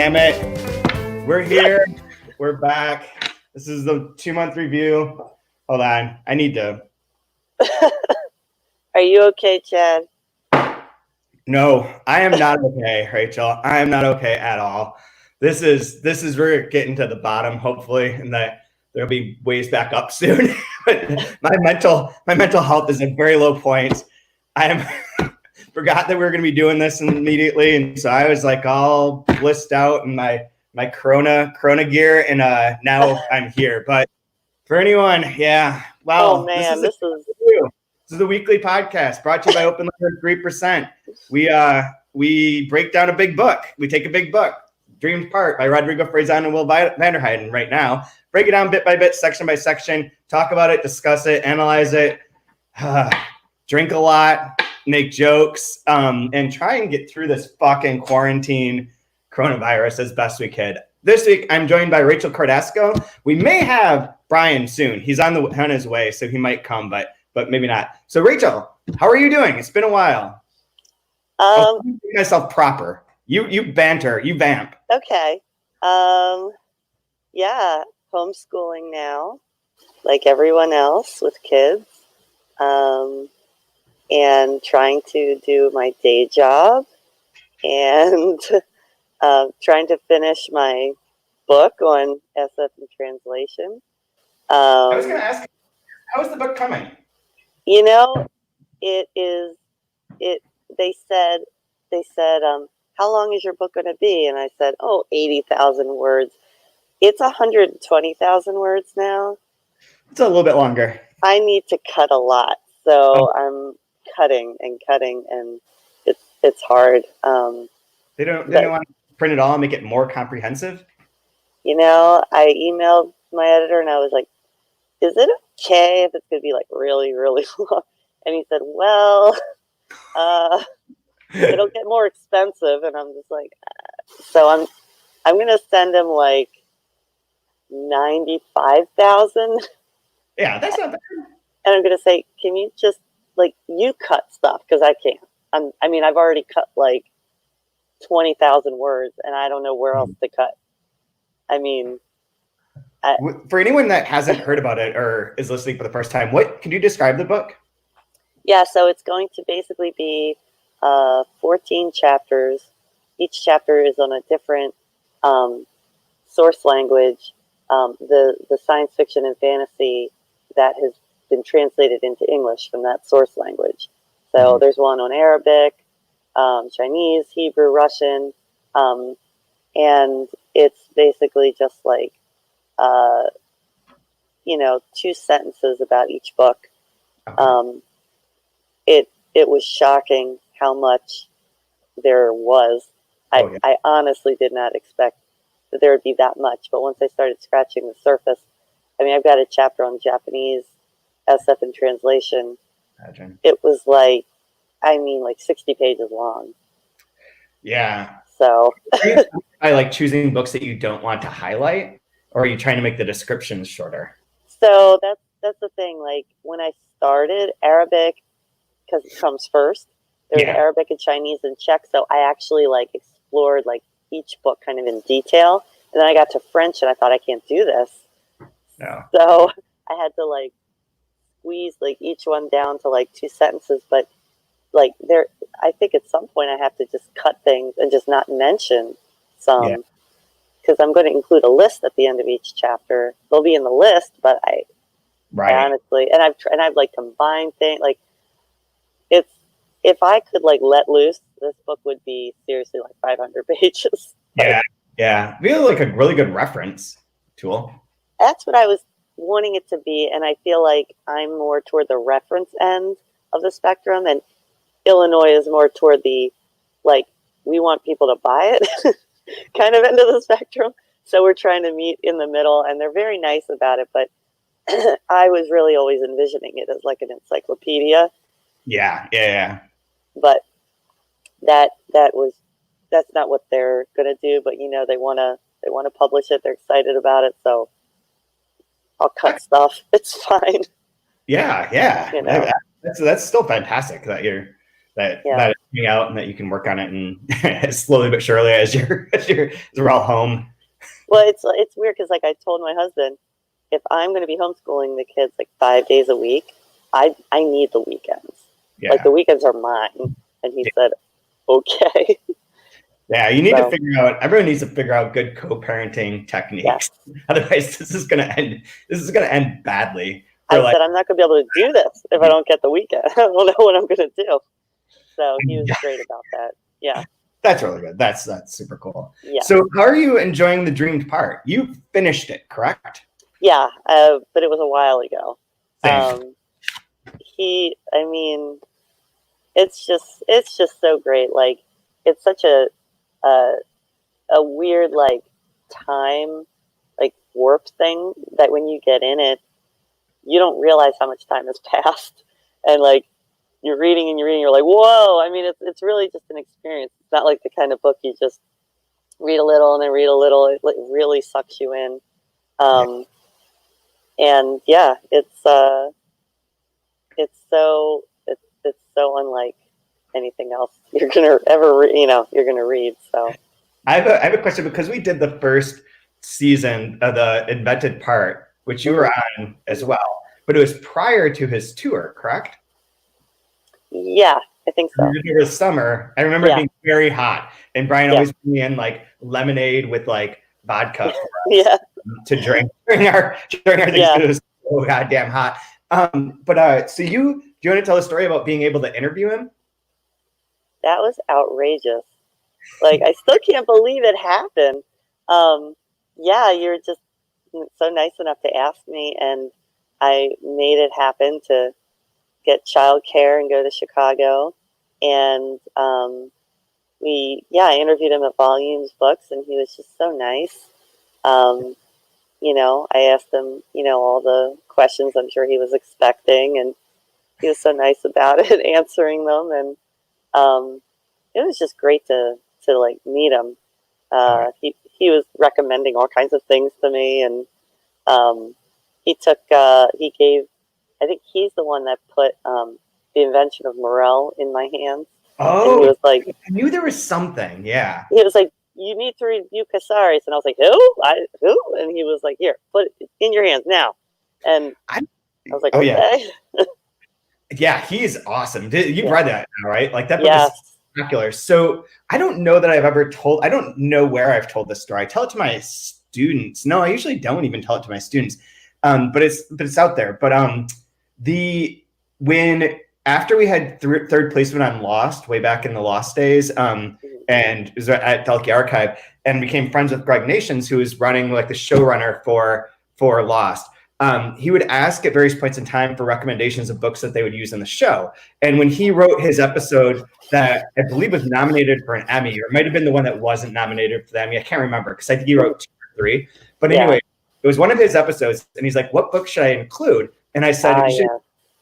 damn it. We're here. We're back. This is the 2-month review. Hold on. I need to. Are you okay, Chad? No, I am not okay, Rachel. I am not okay at all. This is we're getting to the bottom, hopefully, and that there'll be ways back up soon. But my mental health is at very low points. I am forgot that we were going to be doing this immediately, and so I was like all blissed out in my Corona gear, and now I'm here. But for anyone, yeah, wow. Oh man, this is the weekly podcast brought to you by Open Learner 3%. We break down a big book. We take a big book, Dreams Part by Rodrigo Frazan and Will Vanderheiden right now. Break it down bit by bit, section by section, talk about it, discuss it, analyze it, drink a lot, make jokes, and try and get through this fucking quarantine coronavirus as best we could. This week, I'm joined by Rachel Cordasco. We may have Brian soon. He's on his way, so he might come, but maybe not. So, Rachel, how are you doing? It's been a while. I'll make myself proper. You banter. You vamp. Okay. Yeah, homeschooling now, like everyone else with kids, and trying to do my day job, and trying to finish my book on SF and translation. I was going to ask, how is the book coming? You know, they said, how long is your book going to be? And I said, 80,000 words. It's 120,000 words now. It's a little bit longer. I need to cut a lot. So I'm cutting, and it's hard. They don't want to print it all and make it more comprehensive? You know, I emailed my editor and I was like, is it okay if it's going to be like really, really long? And he said, well, it'll get more expensive. And I'm just like, so I'm going to send him like 95,000. Yeah, that's not bad. And I'm going to say, can you just like, you cut stuff? Cause I can't. I've already cut like 20,000 words and I don't know where else to cut. For anyone that hasn't heard about it or is listening for the first time, can you describe the book? Yeah, so it's going to basically be 14 chapters. Each chapter is on a different source language. The science fiction and fantasy that has been translated into English from that source language. So there's one on Arabic, Chinese, Hebrew, Russian, and it's basically just like 2 sentences about each book. It was shocking how much there was. I honestly did not expect that there would be that much, but once I started scratching the surface, I've got a chapter on Japanese SF and translation. Imagine. It was like 60 pages long. Yeah. So I like choosing books that you don't want to highlight, or are you trying to make the descriptions shorter? So that's the thing. Like when I started Arabic, because it comes first, there's Arabic and Chinese and Czech. So I actually explored each book kind of in detail. And then I got to French and I thought, I can't do this. No. So I had to squeeze each one down to 2 sentences. But I think at some point I have to just cut things and just not mention some, because I'm going to include a list at the end of each chapter. They'll be in the list, but I honestly, and I've combined things. If I could let loose, this book would be seriously 500 pages. Yeah. Be a really good reference tool. That's what I was wanting it to be, and I feel like I'm more toward the reference end of the spectrum, and Illinois is more toward the we want people to buy it kind of end of the spectrum. So we're trying to meet in the middle, and they're very nice about it. But I was really always envisioning it as an encyclopedia. Yeah. But that's not what they're gonna do. But they wanna publish it. They're excited about it, so I'll cut stuff. It's fine. Yeah. That's still fantastic that hang out and that you can work on it and slowly but surely as we're all home. Well, it's weird because like I told my husband, if I'm going to be homeschooling the kids like 5 days a week, I need the weekends. Yeah. Like the weekends are mine. And he said, okay. Yeah, you need to figure out. Everyone needs to figure out good co-parenting techniques. Yes. Otherwise, this is going to end badly. I said I'm not going to be able to do this if I don't get the weekend. I don't know what I'm going to do. So he was great about that. Yeah. That's really good. That's super cool. Yeah. So how are you enjoying the dreamed part? You finished it, correct? Yeah, but it was a while ago. Same. It's just so great. Like, it's such a weird, like, time, like, warp thing that when you get in it, you don't realize how much time has passed. And, like, you're reading, you're like, whoa. I mean, it's really just an experience. It's not like the kind of book you just read a little and then read a little. It really sucks you in. And yeah, it's so unlike anything else you're gonna ever you're gonna read. So I have a question, because we did the first season of the Invented Part, which you were on as well, but it was prior to his tour, correct? Yeah, I think so. It was summer. I remember it being very hot, and Brian always put me in like lemonade with like vodka to drink during our things, because it was so goddamn hot. So do you want to tell a story about being able to interview him? That was outrageous. Like, I still can't believe it happened. You're just so nice enough to ask me, and I made it happen to get childcare and go to Chicago. And I interviewed him at Volumes Books, and he was just so nice. I asked him, all the questions I'm sure he was expecting, and he was so nice about it, answering them. And it was just great to like meet him. He was recommending all kinds of things to me, and I think he's the one that put the Invention of Morel in my hands. Oh, and he was like, I knew there was something. Yeah. He was like, you need to review Casares. And I was like, who? And he was like, here, put it in your hands now. And I was like, okay. Yeah, he's awesome. You've read that now, right? Like, that book is spectacular. So I don't know that I don't know where I've told this story. I tell it to my students. No, I usually don't even tell it to my students. But it's out there. But after we had third placement on Lost, way back in the Lost days, and it was at Delkey Archive, and became friends with Greg Nations, who was running like the showrunner for Lost. He would ask at various points in time for recommendations of books that they would use in the show. And when he wrote his episode that I believe was nominated for an Emmy, or it might have been the one that wasn't nominated for the Emmy, I can't remember, because I think he wrote 2 or 3. But anyway, it was one of his episodes, and he's like, what book should I include? And I said,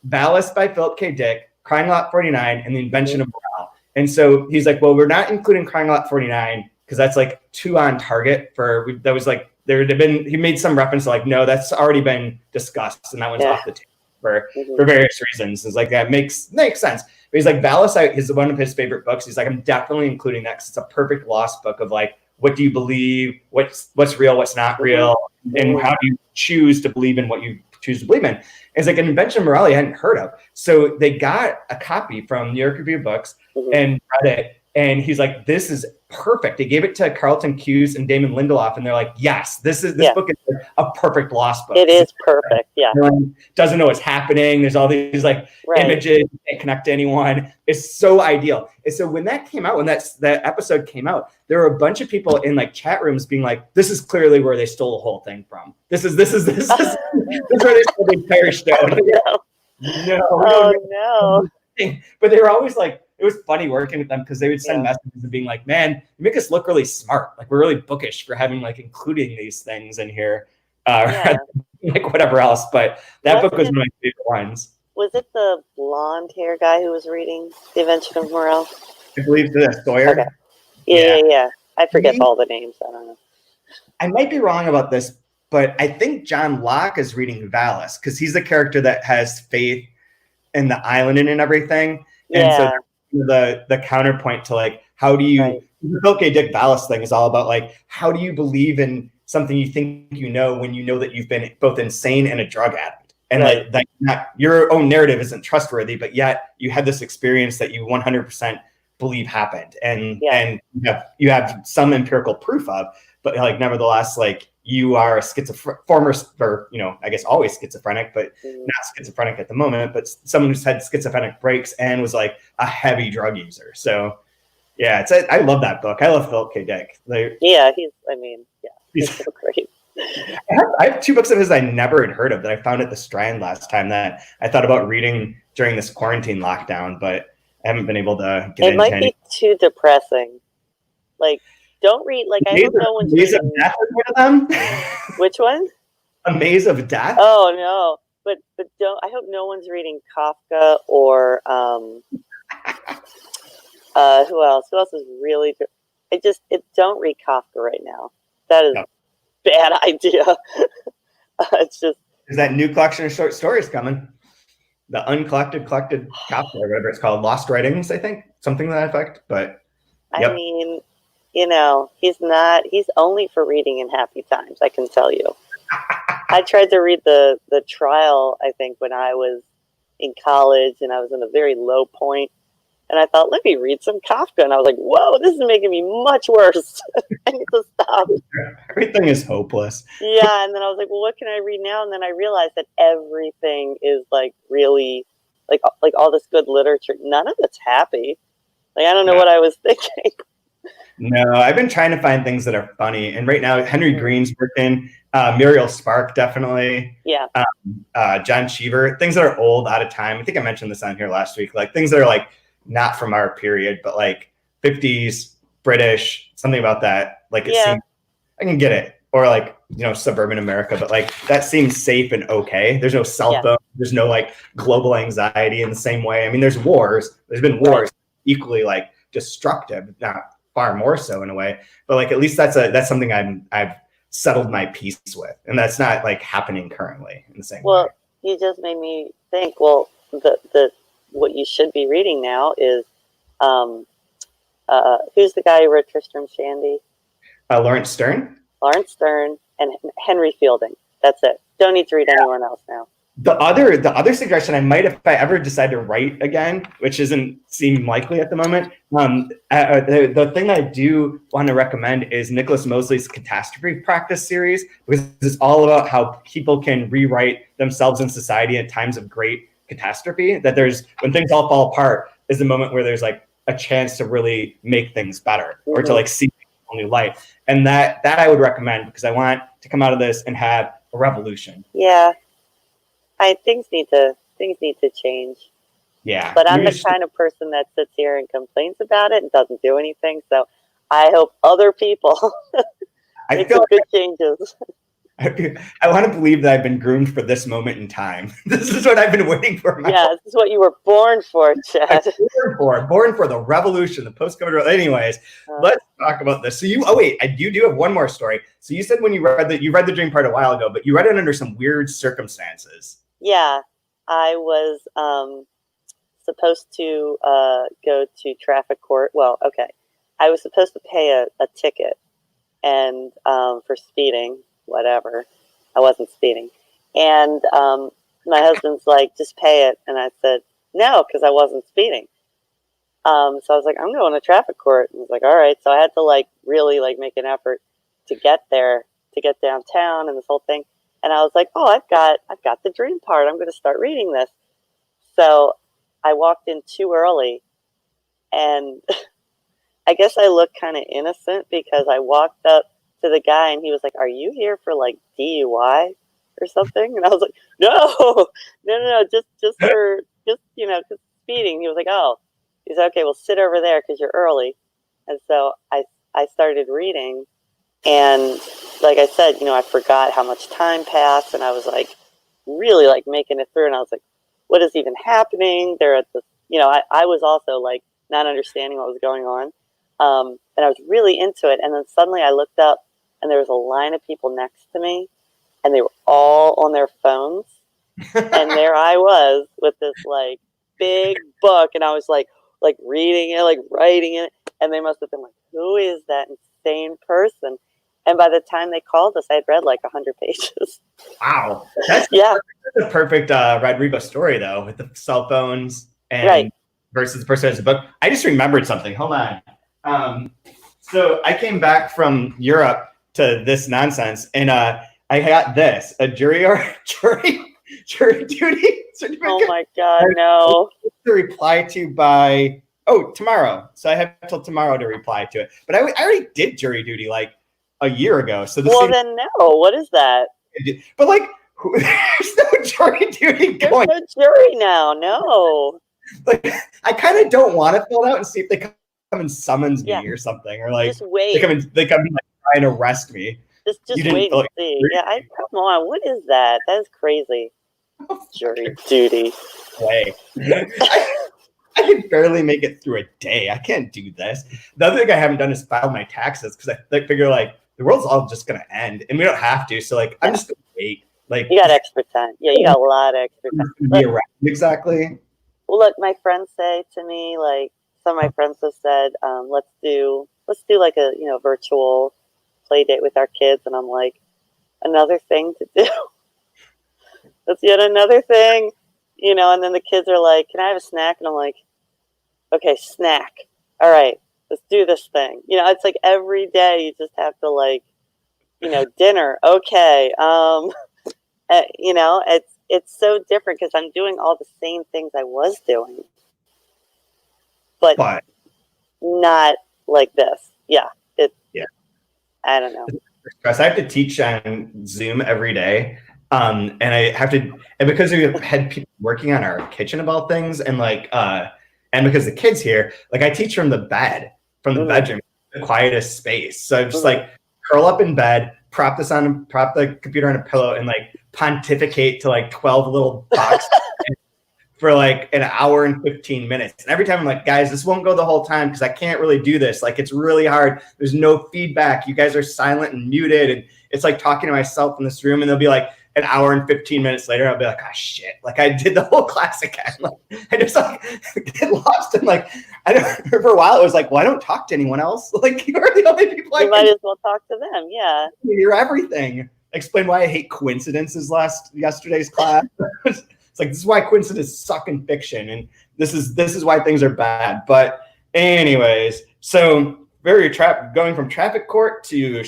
Ballast by Philip K. Dick, Crying Lot 49, and The Invention of Morel. And so he's like, well, we're not including Crying Lot 49 because that's like too on target that was like, he made some reference to like, no, that's already been discussed, and that one's off the table for various reasons. It's like, that makes sense. But he's like, Ballast is one of his favorite books. He's like, I'm definitely including that because it's a perfect Lost book of like, what do you believe? What's real? What's not real? And how do you choose to believe in what you choose to believe in? It's like an Invention of Morel I hadn't heard of. So they got a copy from New York Review of Books and read it. And he's like, this is perfect. They gave it to Carlton Cuse and Damon Lindelof, and they're like, yes, this book is a perfect Lost book. It is perfect, Doesn't know what's happening. There's all these like images, you can't connect to anyone. It's so ideal. And so when that came out, when that episode came out, there were a bunch of people in like chat rooms being like, this is clearly where they stole the whole thing from. This is where they stole the entire show. No. But they were always like, it was funny working with them because they would send messages and being like, man, you make us look really smart. Like, we're really bookish for having like including these things in here, like whatever else. But that book was one of my favorite ones. Was it the blonde hair guy who was reading The Invention of Morel? I believe the Sawyer. Okay. Yeah. I forget all the names. I don't know. I might be wrong about this, but I think John Locke is reading Valis because he's the character that has faith in the island and everything. And so the counterpoint to like, how do you, Right. the Philip K. Dick ballast thing is all about like, how do you believe in something you think you know when you know that you've been both insane and a drug addict? And Right. like that, your own narrative isn't trustworthy, but yet you had this experience that you 100% believe happened, and you have some empirical proof of, but like nevertheless, like you are a former, or I guess always schizophrenic, but not schizophrenic at the moment, but someone who's had schizophrenic breaks and was like a heavy drug user. So yeah, I love that book. I love Philip K. Dick. He's so great. I have 2 books of his I never had heard of that I found at the Strand last time that I thought about reading during this quarantine lockdown, but I haven't been able to get into. It might be too depressing. Like, don't read. Like, I hope no one's reading. Maze of Death is one of them. Which one? A Maze of Death. Oh no, but don't. I hope no one's reading Kafka or who else? Who else is really? Don't read Kafka right now. That is a bad idea. It's just. There's that new collection of short stories coming. The collected Kafka, or whatever it's called, Lost Writings, I think, something to that effect. But I mean, he's only for reading in happy times, I can tell you. I tried to read the trial, I think, when I was in college, and I was in a very low point, and I thought, let me read some Kafka, and I was like, whoa, this is making me much worse. I need to stop. Everything is hopeless. Yeah, and then I was like, well, what can I read now? And then I realized that everything is like really, like all this good literature, none of it's happy. Like, I don't know what I was thinking. No, I've been trying to find things that are funny, and right now Henry Green's working, Muriel Spark definitely, John Cheever, things that are old, out of time. I think I mentioned this on here last week, like things that are like not from our period, but like 50s British, something about that. Like it seems, I can get it, or like suburban America, but like that seems safe and okay. There's no cell phone, there's no like global anxiety in the same way. I mean, there's been wars equally like destructive, not far more so in a way, but like at least that's something I've settled my peace with, and that's not like happening currently in the same way. Well, you just made me think. Well, the what you should be reading now is who's the guy who wrote Tristram Shandy? Lawrence Stern. Lawrence Stern and Henry Fielding. That's it. Don't need to read anyone else now. The other suggestion I might, if I ever decide to write again, which doesn't seem likely at the moment, the thing that I do want to recommend is Nicholas Mosley's Catastrophe Practice series, because it's all about how people can rewrite themselves in society at times of great catastrophe. That when things all fall apart is the moment where there's like a chance to really make things better, or to like see a new light. And that I would recommend, because I want to come out of this and have a revolution. Yeah. Things need to change. Yeah. But I'm the kind of person that sits here and complains about it and doesn't do anything. So I hope other people make some good changes. I want to believe that I've been groomed for this moment in time. This is what I've been waiting for. This is what you were born for, Chad. Born for the revolution, the post-COVID. Anyways, let's talk about this. So you do have one more story. So you said when you read the Dream Part a while ago, but you read it under some weird circumstances. Yeah, I was supposed to go to traffic court. Well, okay, I was supposed to pay a ticket, and for speeding. Whatever, I wasn't speeding, and my husband's like, just pay it, and I said no, because I wasn't speeding. So I was like, I'm going to traffic court, and he's like, all right. So I had to like really like make an effort to get there, to get downtown, and this whole thing. And I was like, oh, I've got the Dream Part. I'm going to start reading this. So I walked in too early, and I guess I looked kind of innocent because I walked up to the guy, and he was like, are you here for like DUI or something? And I was like, no, just for cause speeding. He was like, oh, he said, okay, well, sit over there because you're early. And so I started reading, and like I said, I forgot how much time passed, and I was like really like making it through, and I was like, what is even happening? They're at the, I was also like not understanding what was going on. And I was really into it. And then suddenly I looked up, and there was a line of people next to me, and they were all on their phones. And there I was with this like big book, and I was like, like reading it, like writing it. And they must have been like, who is that insane person? And by the time they called us, I had read like 100 pages. Wow. That's a perfect Rodrigo story, though, with the cell phones and versus the person who has a book. I just remembered something. Hold on. So I came back from Europe to this nonsense, and I got this, a jury duty certificate. Oh my God, no. To reply to by, tomorrow. So I have till tomorrow to reply to it. But I already did jury duty like a year ago. So then no, what is that? But like, there's no jury duty going. There's no jury now, no. Like, I kind of don't want to fill it out and see if they come and summons me or something, or like just wait. They come and like try and arrest me. Just wait and see. Yeah, come on. What is that? That is crazy. Jury duty. Way. I can barely make it through a day. I can't do this. The other thing I haven't done is file my taxes because I figure like the world's all just gonna end and we don't have to. So like I'm just gonna wait. Like you got extra time. Yeah, you got a lot of extra time. Exactly. Well, look, my friends say to me, like some of my friends have said, let's do like a virtual play date with our kids, and I'm like, another thing to do. That's yet another thing, and then the kids are like, can I have a snack? And I'm like, okay, snack. All right, let's do this thing. It's like every day you just have to like, dinner. Okay. It's so different because I'm doing all the same things I was doing, but not like this. Yeah. I don't know. I have to teach on Zoom every day. And I have to, and because we had people working on our kitchen about things, and like, and because the kids here, like I teach from the bedroom, the quietest space. So I'm just like curl up in bed, prop the computer on a pillow, and like pontificate to like 12 little boxes for like an hour and 15 minutes. And every time I'm like, guys, this won't go the whole time because I can't really do this. Like it's really hard. There's no feedback. You guys are silent and muted, and it's like talking to myself in this room. And they'll be like, an hour and 15 minutes later, I'll be like, oh shit. Like I did the whole class again. Like I just like get lost in like, for a while it was like, well, I don't talk to anyone else. Like you're the only people you might as well talk to them. Yeah. You're everything. Explain why I hate coincidences yesterday's class. It's like, this is why coincidences suck in fiction. And this is why things are bad. But anyways, so going from traffic court to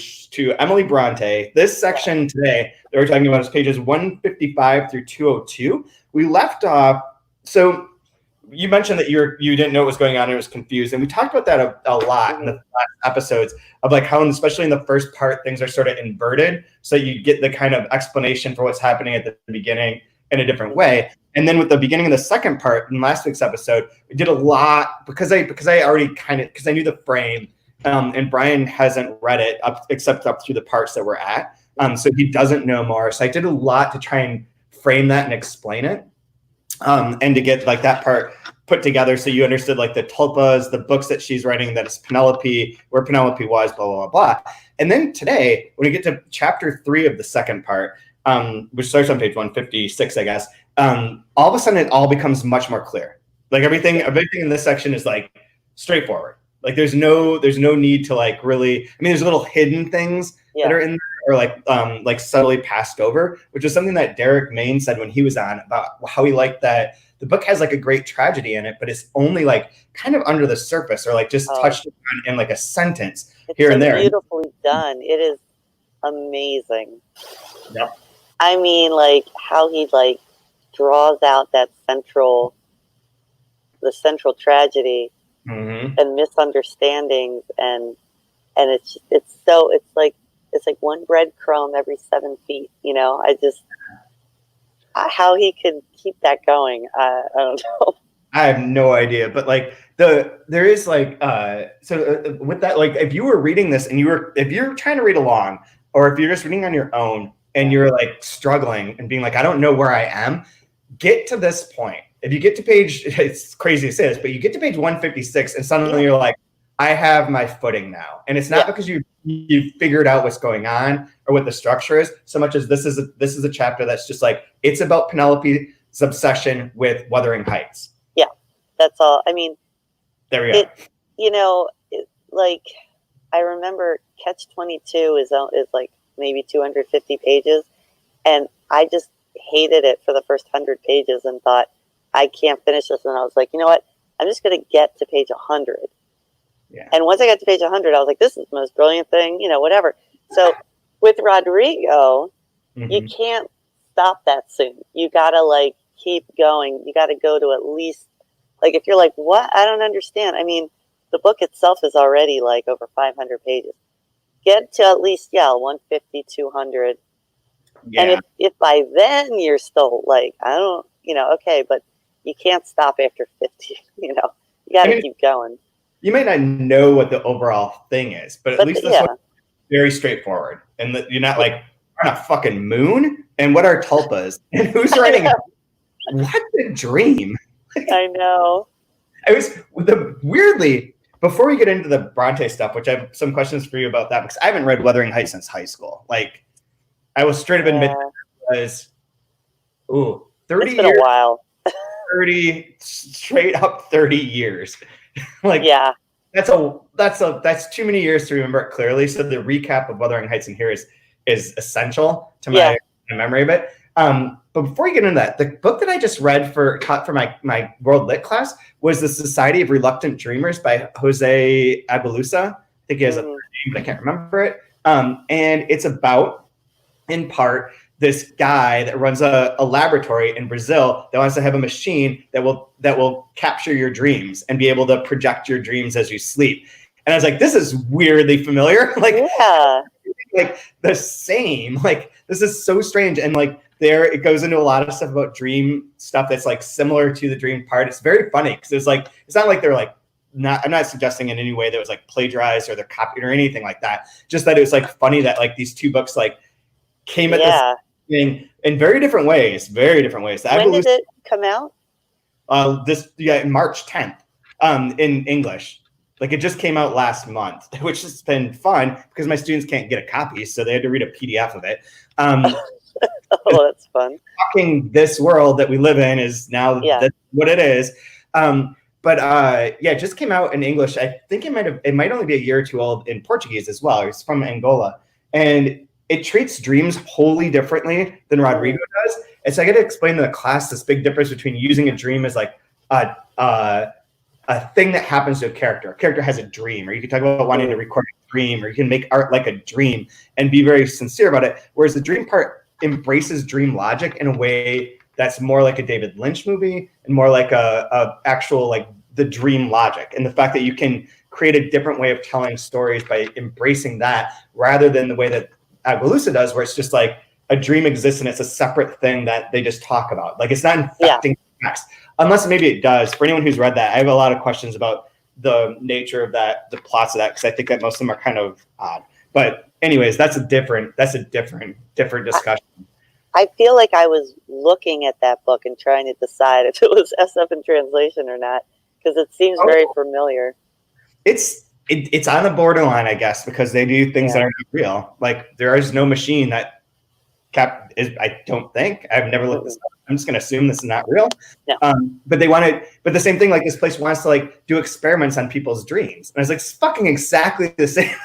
Emily Brontë. This section today that we're talking about is pages 155 through 202. We left off. So you mentioned that you didn't know what was going on and it was confused, and we talked about that a lot in the last episodes of like how, especially in the first part, things are sort of inverted, so you get the kind of explanation for what's happening at the beginning in a different way. And then with the beginning of the second part in last week's episode, we did a lot because I knew the frame. And Brian hasn't read it except up through the parts that we're at. So he doesn't know more. So I did a lot to try and frame that and explain it. And to get like that part put together so you understood like the tulpas, the books that she's writing, that is Penelope, where Penelope was, blah, blah, blah, blah. And then today, when we get to chapter 3 of the second part, which starts on page 156, I guess, all of a sudden it all becomes much more clear. Like everything in this section is like straightforward. Like there's no need to like really, there's little hidden things that are in there, or like subtly passed over, which is something that Derek Main said when he was on about how he liked that the book has like a great tragedy in it, but it's only like kind of under the surface or like just touched on in like a sentence here and there. It's beautifully done. It is amazing. Yeah. Like how he like draws out that central tragedy. Mm-hmm. And misunderstandings, and it's like one breadcrumb every 7 feet. How he could keep that going, I don't know. I have no idea, but like there is like with that, like if you were reading this and if you're trying to read along, or if you're just reading on your own and you're like struggling and being like, I don't know where I am, get to this point. If you get to page, it's crazy to say this, but you get to page 156 and suddenly you're like, I have my footing now. And it's not because you figured out what's going on or what the structure is, so much as this is a chapter that's just like, it's about Penelope's obsession with Wuthering Heights. Yeah, that's all. There we go. Like I remember Catch 22 is like maybe 250 pages, and I just hated it for the first 100 pages and thought, I can't finish this. And I was like, you know what? I'm just going to get to page 100. Yeah. And once I got to page 100, I was like, this is the most brilliant thing, whatever. So with Rodrigo, you can't stop that soon. You got to like keep going. You got to go to at least, like, if you're like, what? I don't understand. I mean, the book itself is already like over 500 pages. Get to at least, 150, 200. Yeah. And if by then you're still like, I don't, okay, but you can't stop after 50, you got to keep going. You may not know what the overall thing is, but at least this one's very straightforward. And that you're not like, we're on a fucking moon? And what are tulpas? And who's writing it? What the dream? I know. Weirdly, before we get into the Brontê stuff, which I have some questions for you about that, because I haven't read Wuthering Heights since high school. Like, I will straight up admit was 30 it's been years. A while. 30 straight up 30 years. Like, that's too many years to remember it clearly. So the recap of Wuthering Heights in here is essential to my memory of it. But before you get into that, the book that I just read for my World Lit class was The Society of Reluctant Dreamers by Jose Aguilusa. I think he has a name, but I can't remember it. And it's about, in part, this guy that runs a laboratory in Brazil that wants to have a machine that will capture your dreams and be able to project your dreams as you sleep. And I was like, this is weirdly familiar. Like the same. Like, this is so strange. And like it goes into a lot of stuff about dream stuff that's like similar to the dream part. It's very funny because it's not like they're like, I'm not suggesting in any way that it was like plagiarized or they're copied or anything like that. Just that it was like funny that like these two books like came at this thing in very different ways. Very different ways. When did it come out? March 10th, in English. Like, it just came out last month, which has been fun because my students can't get a copy, so they had to read a PDF of it. Oh, that's fun. Talking this world that we live in is now what it is. It just came out in English. I think it might only be a year or two old in Portuguese as well. It's from Angola. And it treats dreams wholly differently than Rodrigo does. And so I got to explain to the class this big difference between using a dream as like a thing that happens to a character. A character has a dream, or you can talk about wanting to record a dream, or you can make art like a dream and be very sincere about it. Whereas the dream part embraces dream logic in a way that's more like a David Lynch movie and more like a actual like the dream logic, and the fact that you can create a different way of telling stories by embracing that rather than the way that Aguilusa does, where it's just like a dream exists and it's a separate thing that they just talk about. Like, it's not infecting text. Unless maybe it does. For anyone who's read that, I have a lot of questions about the nature of that, the plots of that, because I think that most of them are kind of odd. But anyways, that's a different discussion. I feel like I was looking at that book and trying to decide if it was SF in translation or not, because it seems very familiar. It's on the borderline, I guess, because they do things that are not real. Like, there is no machine that I don't think. I've never looked this up. I'm just going to assume this is not real. No. But the same thing, like, this place wants to like do experiments on people's dreams. And it's like, it's fucking exactly the same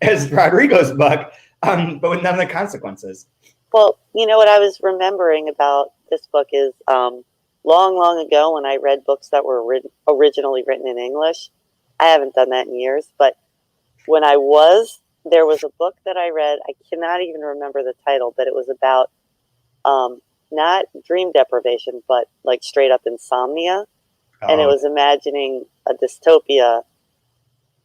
as Rodrigo's book, but with none of the consequences. Well, you know what I was remembering about this book is long, long ago when I read books that were originally written in English. I haven't done that in years, but when there was a book that I read. I cannot even remember the title, but it was about not dream deprivation, but like straight up insomnia. And it was imagining a dystopia,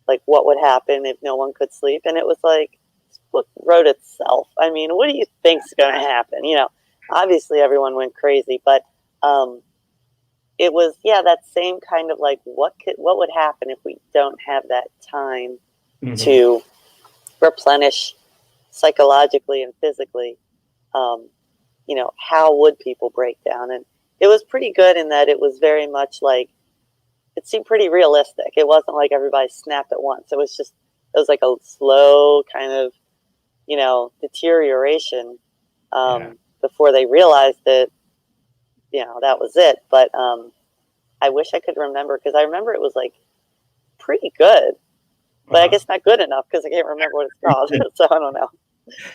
like what would happen if no one could sleep. And it was like, this book wrote itself. I mean, what do you think's going to happen? Obviously everyone went crazy, but it was, that same kind of like, what would happen if we don't have that time to replenish psychologically and physically? How would people break down? And it was pretty good in that it was very much like, it seemed pretty realistic. It wasn't like everybody snapped at once. It was like a slow kind of, deterioration before they realized that, that was it. But I wish I could remember, because I remember it was like pretty good, but I guess not good enough because I can't remember what it's called. So I don't know.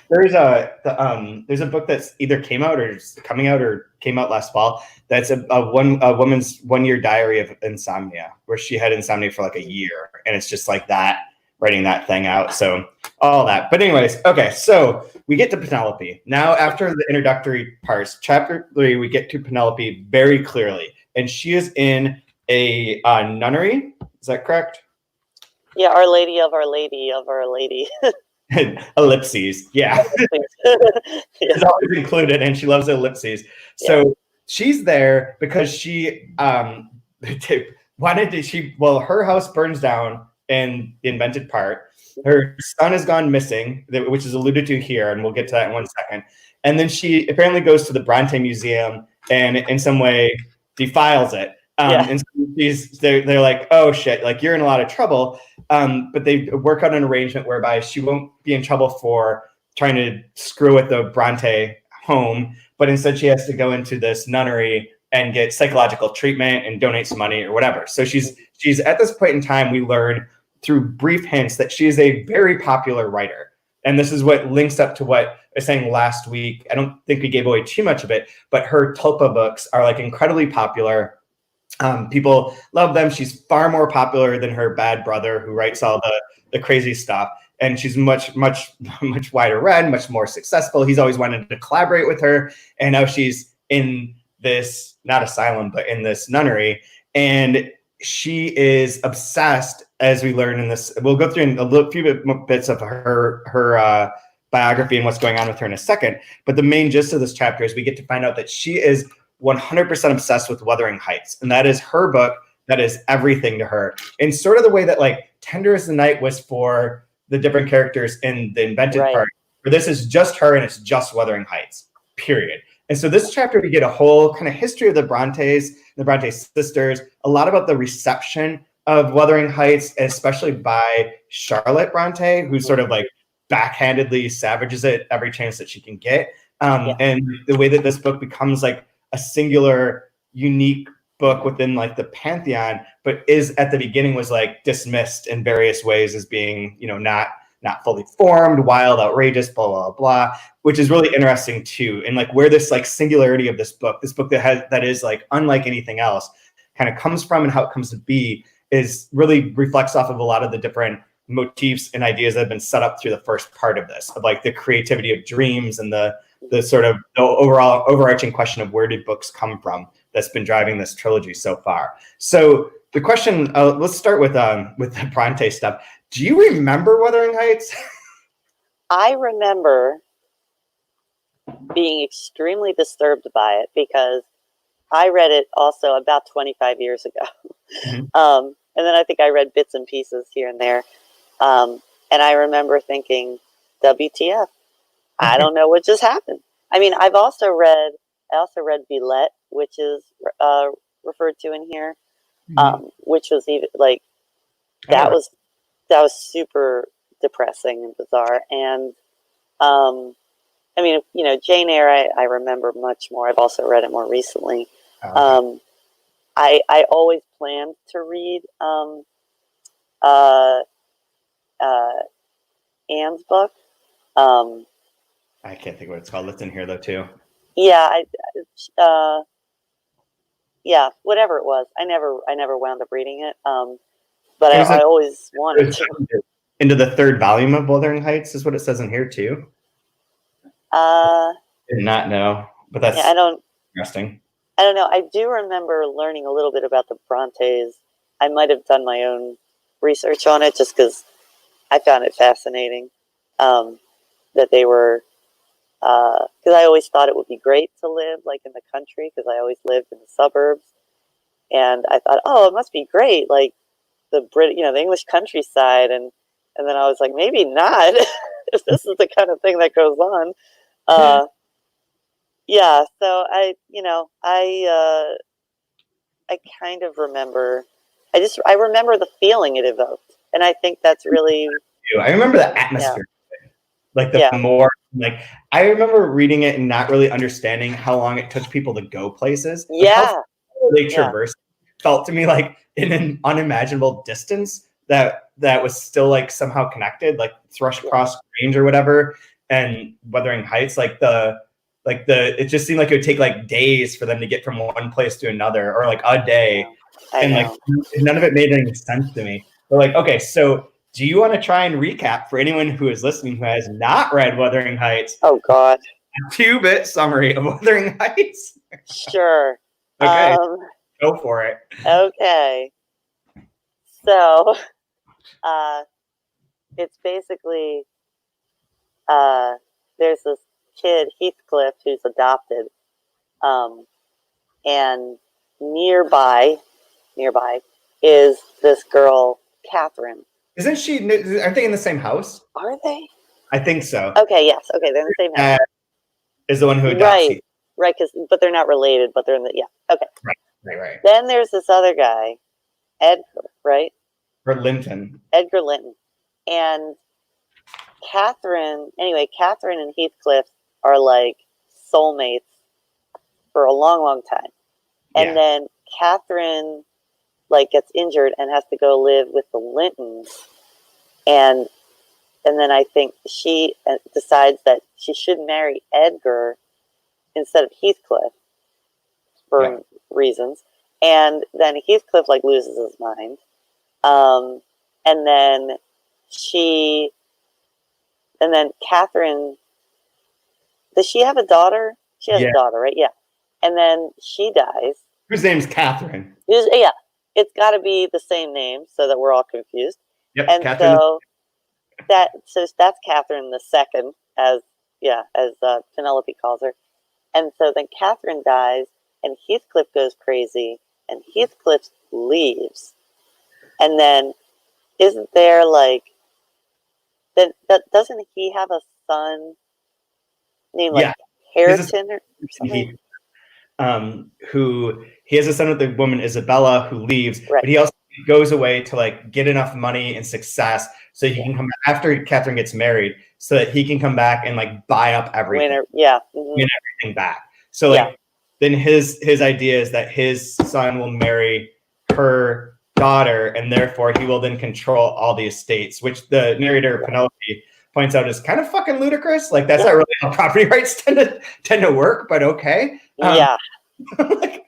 There's a book that's either came out or is coming out or came out last fall. That's a woman's 1 year diary of insomnia, where she had insomnia for like a year, and it's just like that, writing that thing out. So all that. But anyways, okay. So we get to Penelope now. After the introductory parts, chapter 3, we get to Penelope very clearly, and she is in a nunnery. Is that correct? Yeah, Our Lady of Our Lady of Our Lady. Ellipses, yeah. It's always included, and she loves ellipses. So she's there because she her house burns down in the invented part. Her son has gone missing, which is alluded to here, and we'll get to that in 1 second. And then she apparently goes to the Brontê Museum and in some way defiles it. And so they're like, oh shit, like you're in a lot of trouble. But they work out an arrangement whereby she won't be in trouble for trying to screw with the Brontê home, but instead she has to go into this nunnery and get psychological treatment and donate some money or whatever. So she's at this point in time, we learn through brief hints that she is a very popular writer. And this is what links up to what I was saying last week. I don't think we gave away too much of it, but her Tulpa books are like incredibly popular. People love them. She's far more popular than her bad brother who writes all the crazy stuff. And she's much wider read, much more successful. He's always wanted to collaborate with her. And now she's in this, not asylum, but in this nunnery. And she is obsessed, as we learn in this. We'll go through a few bits of her biography and what's going on with her in a second. But the main gist of this chapter is we get to find out that she is 100% obsessed with Wuthering Heights. And that is her book. That is everything to her. In sort of the way that like Tender as the Night was for the different characters in the invented part. But this is just her, and it's just Wuthering Heights, period. And so this chapter, we get a whole kind of history of the Brontës, the Brontë sisters, a lot about the reception of Wuthering Heights, especially by Charlotte Brontë, who sort of like backhandedly savages it every chance that she can get. And the way that this book becomes like a singular, unique book within like the pantheon, but is at the beginning was like dismissed in various ways as being, not fully formed, wild, outrageous, blah, blah, blah, which is really interesting too. And like where this like singularity of this book that is like unlike anything else kind of comes from, and how it comes to be is really reflects off of a lot of the different motifs and ideas that have been set up through the first part of this, of like the creativity of dreams and the sort of the overall overarching question of where did books come from that's been driving this trilogy so far. So the question, let's start with the Brontê stuff. Do you remember Wuthering Heights? I remember being extremely disturbed by it because I read it also about 25 years ago. Mm-hmm. And then I think I read bits and pieces here and there. And I remember thinking, WTF, I don't know what just happened. I mean, I also read Villette, which is referred to in here, which was even like, that was super depressing and bizarre. And, I mean, Jane Eyre, I remember much more. I've also read it more recently. I always planned to read Anne's book. I can't think of what it's called. It's in here though too. Yeah, whatever it was. I never wound up reading it. But I always wanted to. Into the third volume of Wuthering Heights is what it says in here too. I did not know, but that's interesting. I don't know. I do remember learning a little bit about the Brontës. I might have done my own research on it just because I found it fascinating that they were, because I always thought it would be great to live like in the country because I always lived in the suburbs. And I thought, oh, it must be great, like the English countryside. And then I was like, maybe not if this is the kind of thing that goes on. Yeah, so I kind of remember. I remember the feeling it evoked, and I think that's really. I remember the atmosphere, like more like I remember reading it and not really understanding how long it took people to go places. Yeah, they traversed felt to me like in an unimaginable distance that was still like somehow connected, like Thrush Cross Range or whatever, and Wuthering Heights, it just seemed like it would take like days for them to get from one place to another, or like a day. And like none of it made any sense to me. But like, okay, so do you want to try and recap for anyone who is listening who has not read Wuthering Heights? Oh God. A 2-bit summary of Wuthering Heights? Sure. Okay. Go for it. Okay. So it's basically there's this kid, Heathcliff, who's adopted. And nearby is this girl, Catherine. Aren't they in the same house? Are they? I think so. Okay, yes. Okay, they're in the same house. Is the one who adopts you. Right, but they're not related, but they're in the, okay. Right. Then there's this other guy, Edgar, right? Or Linton. Edgar Linton. And Catherine and Heathcliff are like soulmates for a long, long time. And then Catherine like gets injured and has to go live with the Lintons. And then I think she decides that she should marry Edgar instead of Heathcliff for reasons. And then Heathcliff like loses his mind. And then Catherine, does she have a daughter? She has a daughter, right? Yeah. And then she dies. Whose name's Catherine? It's got to be the same name so that we're all confused. Yep. And Catherine. so that's Catherine the second, as Penelope calls her. And so then Catherine dies, and Heathcliff goes crazy, and Heathcliff leaves. And then isn't there like that? Doesn't he have a son named like Hareton or something? Who he has a son with the woman Isabella who leaves, right. But he also goes away to like get enough money and success so he can come back after Catherine gets married, so that he can come back and like buy up everything, win everything back. So like then his idea is that his son will marry her daughter, and therefore he will then control all the estates, which the narrator Penelope points out is kind of fucking ludicrous. Like that's not really how property rights tend to work, but okay. Like,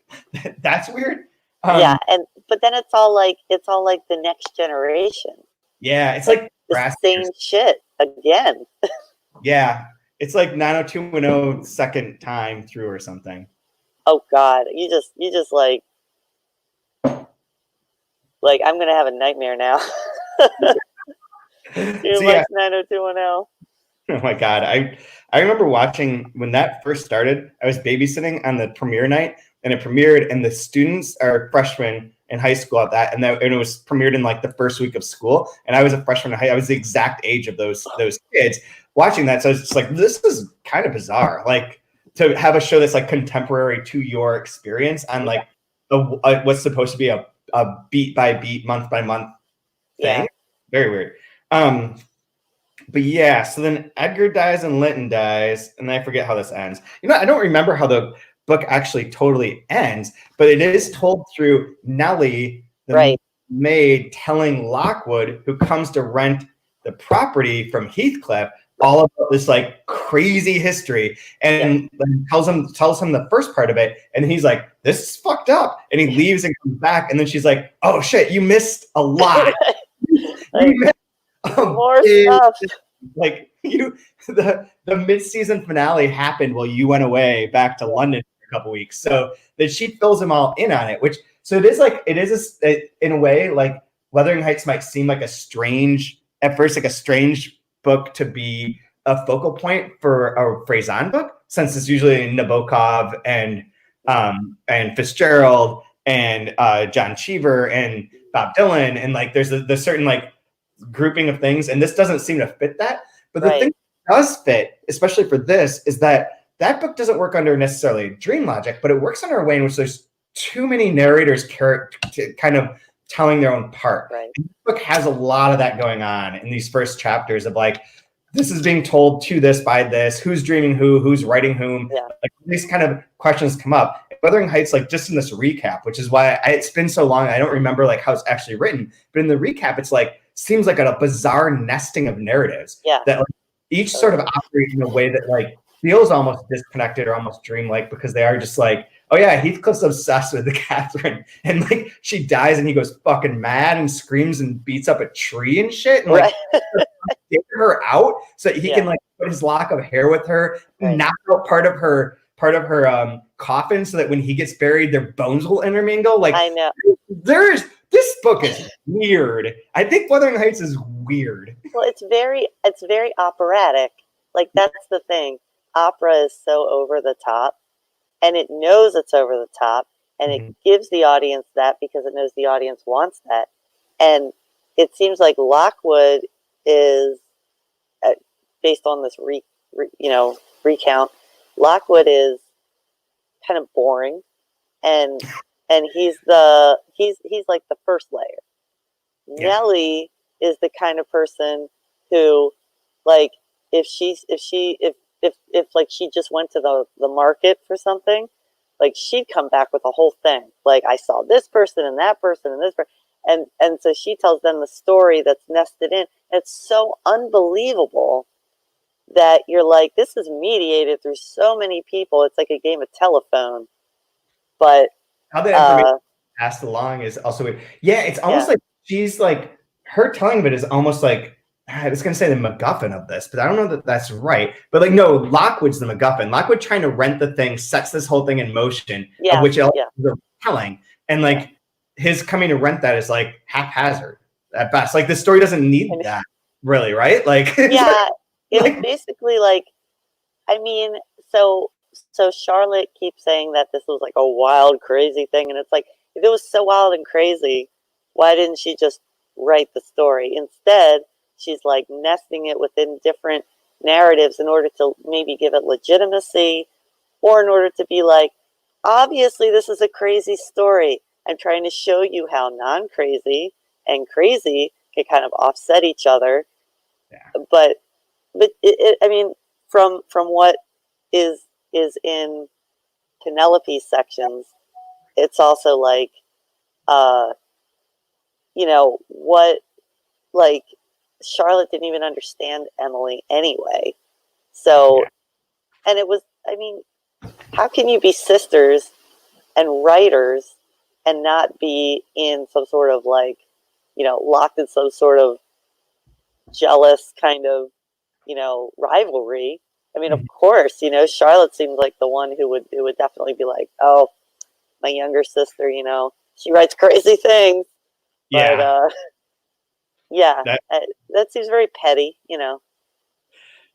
that's weird. But then it's all like the next generation. Yeah, it's like the same shit again. Yeah, it's like 90210 second time through or something. Oh God, you just like I'm gonna have a nightmare now. You like 90210. Oh my God. I remember watching when that first started. I was babysitting on the premiere night, and it premiered, and the students are freshmen in high school at that, and it was premiered in like the first week of school, and I was a freshman in high. I was the exact age of those kids watching that. So I was just like, this is kind of bizarre, like to have a show that's like contemporary to your experience on like what's supposed to be a beat by beat, month by month thing. Very weird. But yeah, so then Edgar dies and Linton dies, and I forget how this ends. I don't remember how the book actually totally ends, but it is told through Nellie, the maid, telling Lockwood, who comes to rent the property from Heathcliff, all about this like crazy history, and tells him the first part of it, and he's like, "This is fucked up," and he leaves and comes back, and then she's like, "Oh shit, you missed a lot." More stuff. Like the mid-season finale happened while you went away back to London for a couple weeks. So then she fills them all in on it, in a way, like Wuthering Heights might seem like a strange book to be a focal point for a Faison book, since it's usually Nabokov and Fitzgerald and John Cheever and Bob Dylan, and like there's a certain like grouping of things, and this doesn't seem to fit that. But the thing that does fit, especially for this, is that book doesn't work under necessarily dream logic, but it works under a way in which there's too many narrators kind of telling their own part. Right. And this book has a lot of that going on in these first chapters of like, this is being told to this by this, who's dreaming who's writing whom. Yeah. Like these kind of questions come up. Wuthering Heights, like just in this recap, which is why it's been so long, I don't remember like how it's actually written. But in the recap, it's like seems like a bizarre nesting of narratives that like each sort of operate in a way that like feels almost disconnected or almost dreamlike, because they are just like, oh yeah, Heathcliff's obsessed with the Catherine, and like she dies and he goes fucking mad and screams and beats up a tree and shit, and like get her out so that he can like put his lock of hair with her, knock out part of her coffin so that when he gets buried, their bones will intermingle. Like, I know. This book is weird. I think Wuthering Heights is weird. Well, it's very operatic. Like, that's the thing. Opera is so over the top, and it knows it's over the top, and it gives the audience that because it knows the audience wants that. And it seems like Lockwood is, based on this recount, Lockwood is kind of boring, and he's like the first layer. Nellie is the kind of person who, like, if she just went to the market for something, like, she'd come back with a whole thing. Like, I saw this person and that person and this person, and so she tells them the story that's nested in. It's so unbelievable that you're like, this is mediated through so many people. It's like a game of telephone. But how that information passed along is also weird. Yeah, it's almost like she's like, her telling of it is almost like, I was going to say the MacGuffin of this, but I don't know that that's right. But like, no, Lockwood's the MacGuffin. Lockwood trying to rent the thing sets this whole thing in motion, of which else is telling. And like his coming to rent that is like haphazard at best. Like the story doesn't need that really, right? Like, it was basically like, I mean, so Charlotte keeps saying that this was like a wild, crazy thing. And it's like, if it was so wild and crazy, why didn't she just write the story? Instead, she's like nesting it within different narratives in order to maybe give it legitimacy, or in order to be like, obviously this is a crazy story. I'm trying to show you how non-crazy and crazy can kind of offset each other. But I mean, from what is in Penelope's sections, it's also like, what, like, Charlotte didn't even understand Emily anyway. So, and it was, I mean, how can you be sisters and writers and not be in some sort of like, locked in some sort of jealous kind of, rivalry? I mean, of course, Charlotte seems like the one who would definitely be like, oh, my younger sister, she writes crazy things. But, that seems very petty,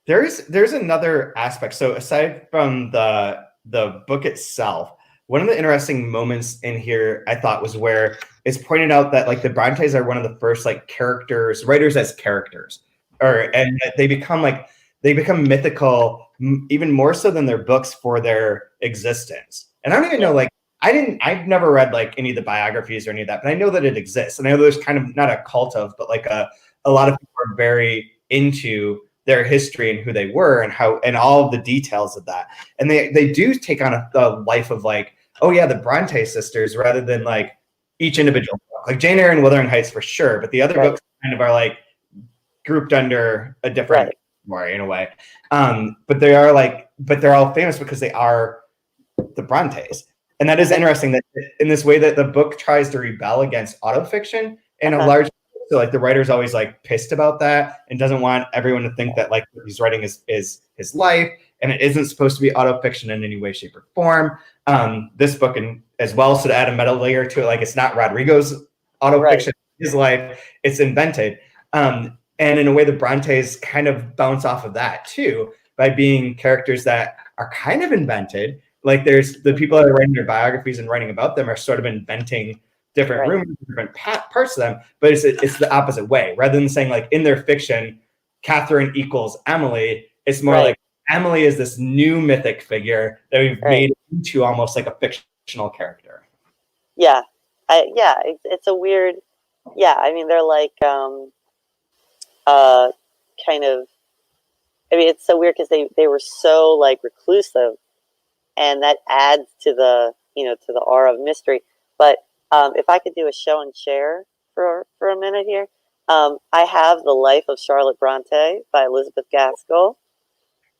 There's another aspect. So aside from the book itself, one of the interesting moments in here I thought was where it's pointed out that like the Brontes are one of the first like writers as characters, and they become mythical even more so than their books for their existence. And I don't even know, like, I've never read like any of the biographies or any of that, but I know that it exists. And I know there's kind of not a cult of, but like a lot of people are very into their history and who they were and how, and all of the details of that. And they do take on a life of like, oh yeah, the Bronte sisters, rather than like each individual book. Like Jane Eyre and Wuthering Heights for sure, but the other books kind of are like grouped under a different category in a way. But they're all famous because they are the Brontes. And that is interesting that in this way that the book tries to rebel against autofiction in a large, so like the writer's always like pissed about that and doesn't want everyone to think that like what he's writing is his life, and it isn't supposed to be autofiction in any way, shape, or form. This book, and as well, so to add a meta layer to it, like it's not Rodrigo's autofiction, his life, it's invented. And in a way, the Brontes kind of bounce off of that too, by being characters that are kind of invented. Like there's the people that are writing their biographies and writing about them are sort of inventing different rumors, different parts of them, but it's the opposite way. Rather than saying like in their fiction, Catherine equals Emily, it's more like Emily is this new mythic figure that we've made into almost like a fictional character. Yeah, it's a weird. Yeah, I mean they're like kind of. I mean, it's so weird because they were so like reclusive, and that adds to the to the aura of mystery. But if I could do a show and share for a minute here, I have The Life of Charlotte Brontê by Elizabeth Gaskell.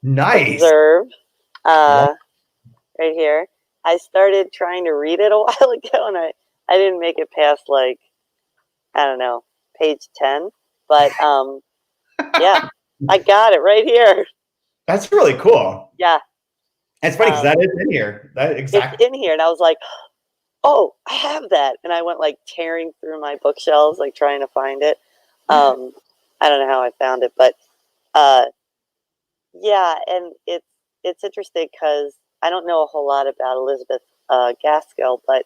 Nice. Observe, right here. I started trying to read it a while ago, and I didn't make it past, like, I don't know, page 10. But yeah, I got it right here. That's really cool. Yeah. It's funny because that is in here. It's in here, and I was like, oh, I have that. And I went, like, tearing through my bookshelves, like, trying to find it. I don't know how I found it, but yeah, and it's interesting because I don't know a whole lot about Elizabeth Gaskell, but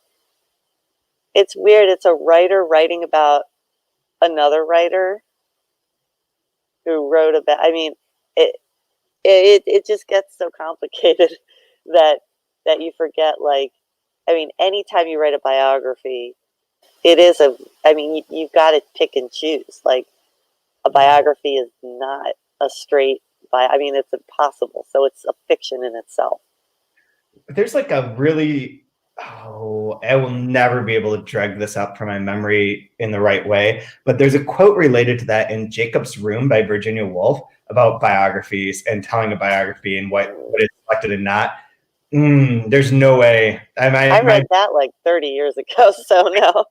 it's weird. It's a writer writing about another writer who wrote about. I mean, it just gets so complicated that you forget. Like, I mean, anytime you write a biography, it is I mean, you've got to pick and choose. Like, a biography is not a straight. I mean, it's impossible. So it's a fiction in itself. There's like a really, I will never be able to drag this up from my memory in the right way, but there's a quote related to that in Jacob's Room by Virginia Woolf about biographies and telling a biography and what is selected and not. There's no way. I read that like 30 years ago, so no.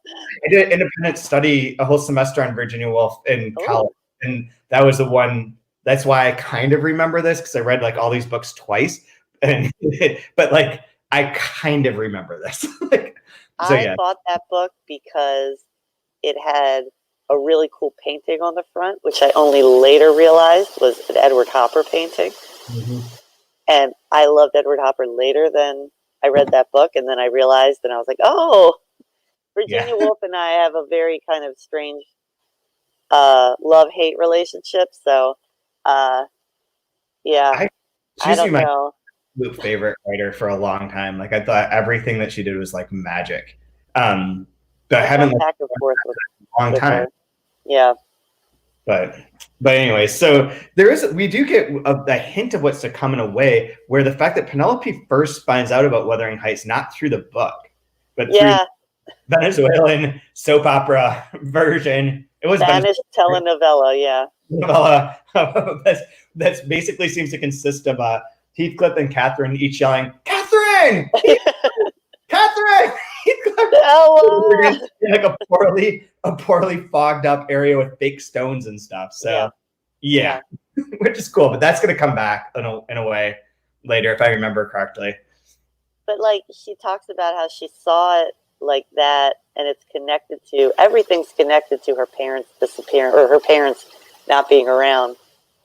I did an independent study a whole semester on Virginia Woolf in college, and that was the one. That's why I kind of remember this, because I read like all these books twice, and but like I kind of remember this. I bought that book because it had a really cool painting on the front, which I only later realized was an Edward Hopper painting. Mm-hmm. And I loved Edward Hopper later than I read that book, and then I realized, and I was like, oh, Virginia Woolf and I have a very kind of strange love-hate relationship. So, yeah, I don't know. Favorite writer for a long time. Like, I thought everything that she did was like magic. But I haven't back and forth with a long time. Her. Yeah. But anyway, so we do get a hint of what's to come in a way, where the fact that Penelope first finds out about Wuthering Heights not through the book, but through the Venezuelan soap opera version. It was Spanish telenovela, yeah. Novella that's basically seems to consist of Heathcliff and Catherine each yelling, "Catherine! Catherine!" in like a poorly fogged up area with fake stones and stuff. So yeah. Which is cool, but that's gonna come back in a way later, if I remember correctly. But like, she talks about how she saw it like that, and it's connected to everything's connected to her parents disappearing, or her parents not being around.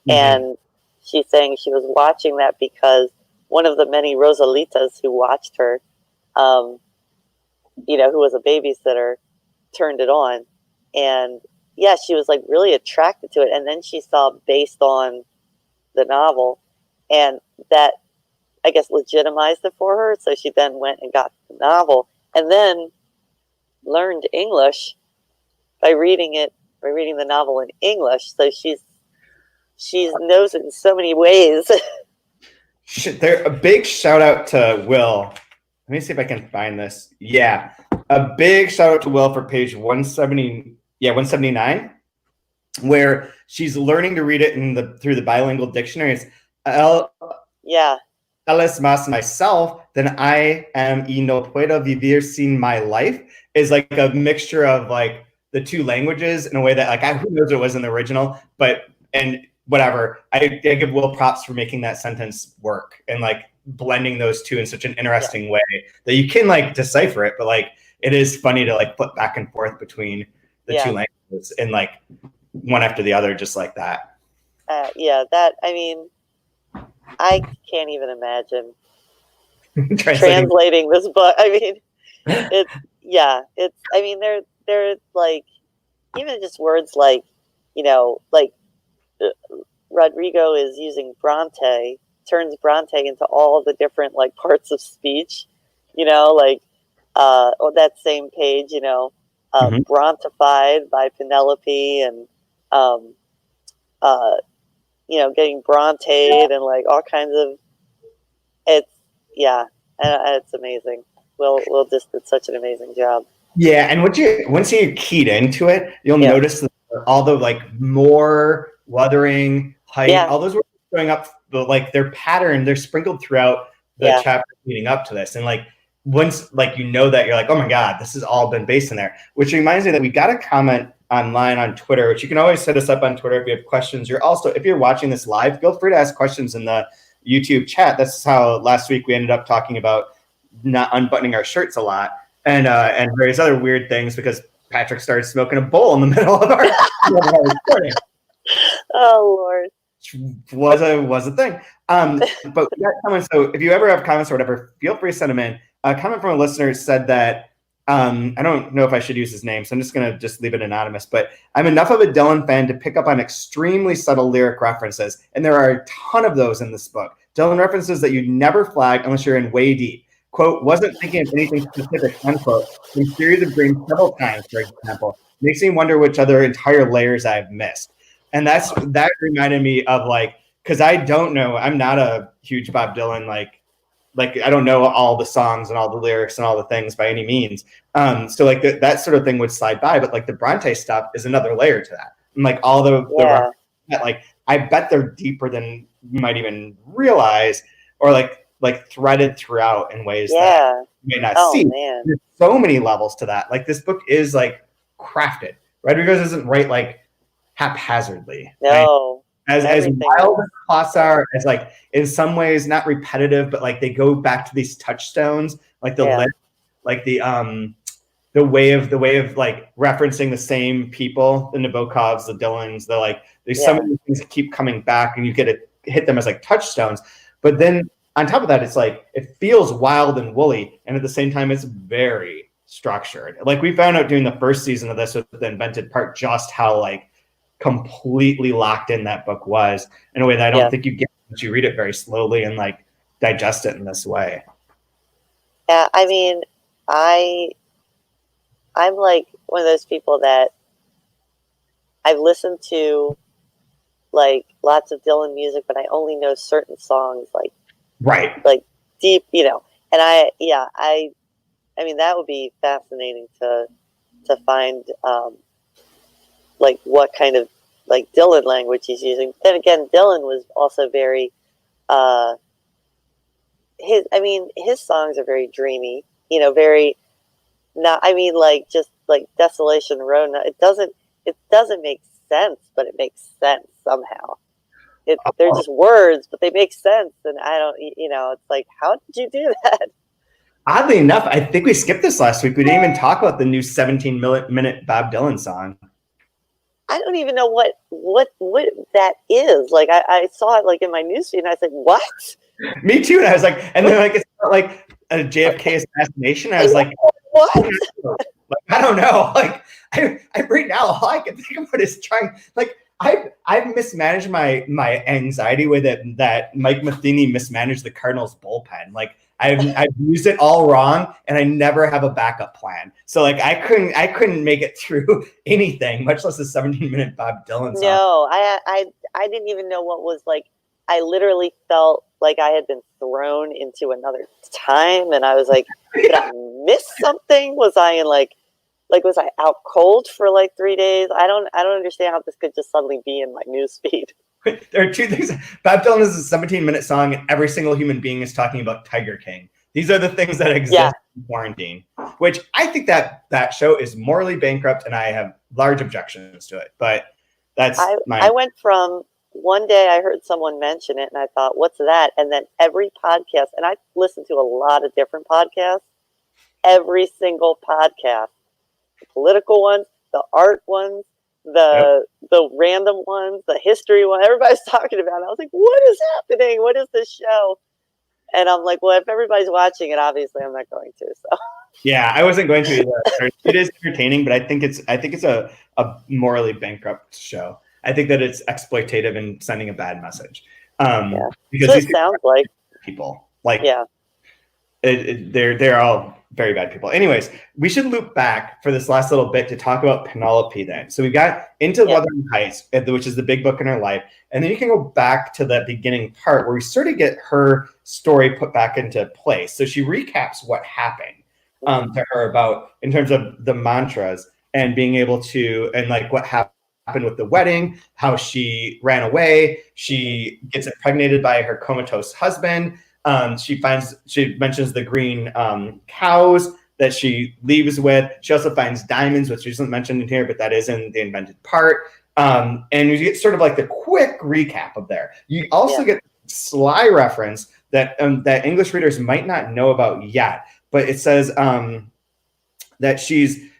Mm-hmm. And she's saying she was watching that because one of the many Rosalitas who watched her, who was a babysitter, turned it on. And yeah, she was like really attracted to it. And then she saw based on the novel, and that, I guess, legitimized it for her. So she then went and got the novel, and then learned English by reading the novel in English. So she knows it in so many ways. A big shout out to Will. Let me see if I can find this. Yeah, a big shout out to Will for page 170. Yeah, 179, where she's learning to read it through the bilingual dictionaries. Eles más myself than I am y no puedo vivir sin my life is like a mixture of like the two languages in a way that like who knows what it was in the original, and whatever. I give Will props for making that sentence work and like blending those two in such an interesting way that you can like decipher it, but like it is funny to like flip back and forth between the two languages and like one after the other, just like that. I mean, I can't even imagine translating this book. I mean, I mean, they're like, even just words like, like Rodrigo is using Brontê, turns Brontê into all the different like parts of speech, like on that same page, Brontified by Penelope, and getting Brontæ'd and like all kinds of, it's amazing. Will just did such an amazing job. Yeah, and once you keyed into it, you'll notice that all the like more, Wuthering Heights, all those words showing up, but like their pattern, they're sprinkled throughout the chapter leading up to this. And like once like you know that, you're like, oh my God, this has all been based in there. Which reminds me that we got a comment online on Twitter, which you can always hit us up on Twitter if you have questions. You're also, if you're watching this live, feel free to ask questions in the YouTube chat. That's how last week we ended up talking about not unbuttoning our shirts a lot and various other weird things because Patrick started smoking a bowl in the middle of our recording. Oh Lord. Was a thing. But we got comments, so if you ever have comments or whatever, feel free to send them in. A comment from a listener said that I don't know if I should use his name, so I'm just gonna leave it anonymous, but I'm enough of a Dylan fan to pick up on extremely subtle lyric references, and there are a ton of those in this book. Dylan references that you never flag unless you're in way deep. Quote, wasn't thinking of anything specific, unquote, in Series of Dreams several times, for example. Makes me wonder which other entire layers I've missed. And that reminded me of like, because I don't know, I'm not a huge Bob Dylan, like I don't know all the songs and all the lyrics and all the things by any means. So like that sort of thing would slide by, but like the Brontê stuff is another layer to that. And like all the like, I bet they're deeper than you might even realize, or like threaded throughout in ways that you may not see. Man. There's so many levels to that. Like this book is like crafted. Rodriguez doesn't write like haphazardly. No. Right? As wild as plots are, as like in some ways not repetitive, but like they go back to these touchstones, like the like the way of like referencing the same people, the Nabokovs, the Dylans, the like there's some of these things that keep coming back and you get to hit them as like touchstones. But then on top of that, it's like it feels wild and woolly, and at the same time, it's very structured. Like we found out during the first season of this with the Invented Part just how like completely locked in that book was in a way that I don't think you get once you read it very slowly and like digest it in this way. Yeah, I mean, I'm like one of those people that I've listened to like lots of Dylan music, but I only know certain songs, like deep, you know. And I mean that would be fascinating to find like what kind of like Dylan language he's using. Then again, Dylan was also very his songs are very dreamy, you know, very not, I mean like just like Desolation Road. It doesn't make sense, but it makes sense somehow. They're just words, but they make sense. And I don't, you know, it's like, how did you do that? Oddly enough, I think we skipped this last week. We didn't even talk about the new 17-minute Bob Dylan song. I don't even know what that is. Like I saw it like in my newsfeed and I said, what? Me too. And I was like, and then like it's not like a JFK assassination. I was like, what? Like, I don't know. Like I right now all I can think about is trying like I've mismanaged my anxiety with it that Mike Matheny mismanaged the Cardinals bullpen. Like I've used it all wrong and I never have a backup plan. So like I couldn't make it through anything, much less a 17-minute Bob Dylan song. No, I didn't even know what was like. I literally felt like I had been thrown into another time and I was like, did I miss something? Was I in like was I out cold for like 3 days? I don't understand how this could just suddenly be in my newsfeed. There are two things. Bob Dylan is a 17-minute song, and every single human being is talking about Tiger King. These are the things that exist in quarantine, which I think that show is morally bankrupt, and I have large objections to it. But that's I went from one day I heard someone mention it, and I thought, what's that? And then every podcast, and I listen to a lot of different podcasts, every single podcast, the political ones, the art ones, the random ones, the history one, everybody's talking about it. I was like, what is happening? What is this show? And I'm like, well, if everybody's watching it, obviously I'm not going to. So yeah, I wasn't going to either. It is entertaining, but I think it's a morally bankrupt show. I think that it's exploitative and sending a bad message. Because so it sounds like people they're all very bad people. Anyways, we should loop back for this last little bit to talk about Penelope then. So we got into Wuthering Heights, which is the big book in her life. And then you can go back to the beginning part where we sort of get her story put back into place. So she recaps what happened. to her about in terms of the mantras and being able to, and like what happened with the wedding, how she ran away, she gets impregnated by her comatose husband. She mentions the green cows that she leaves with. She also finds diamonds, which isn't mentioned in here, but that is in the invented part. And you get sort of like the quick recap of there. You also get sly reference that that English readers might not know about yet, but it says that she's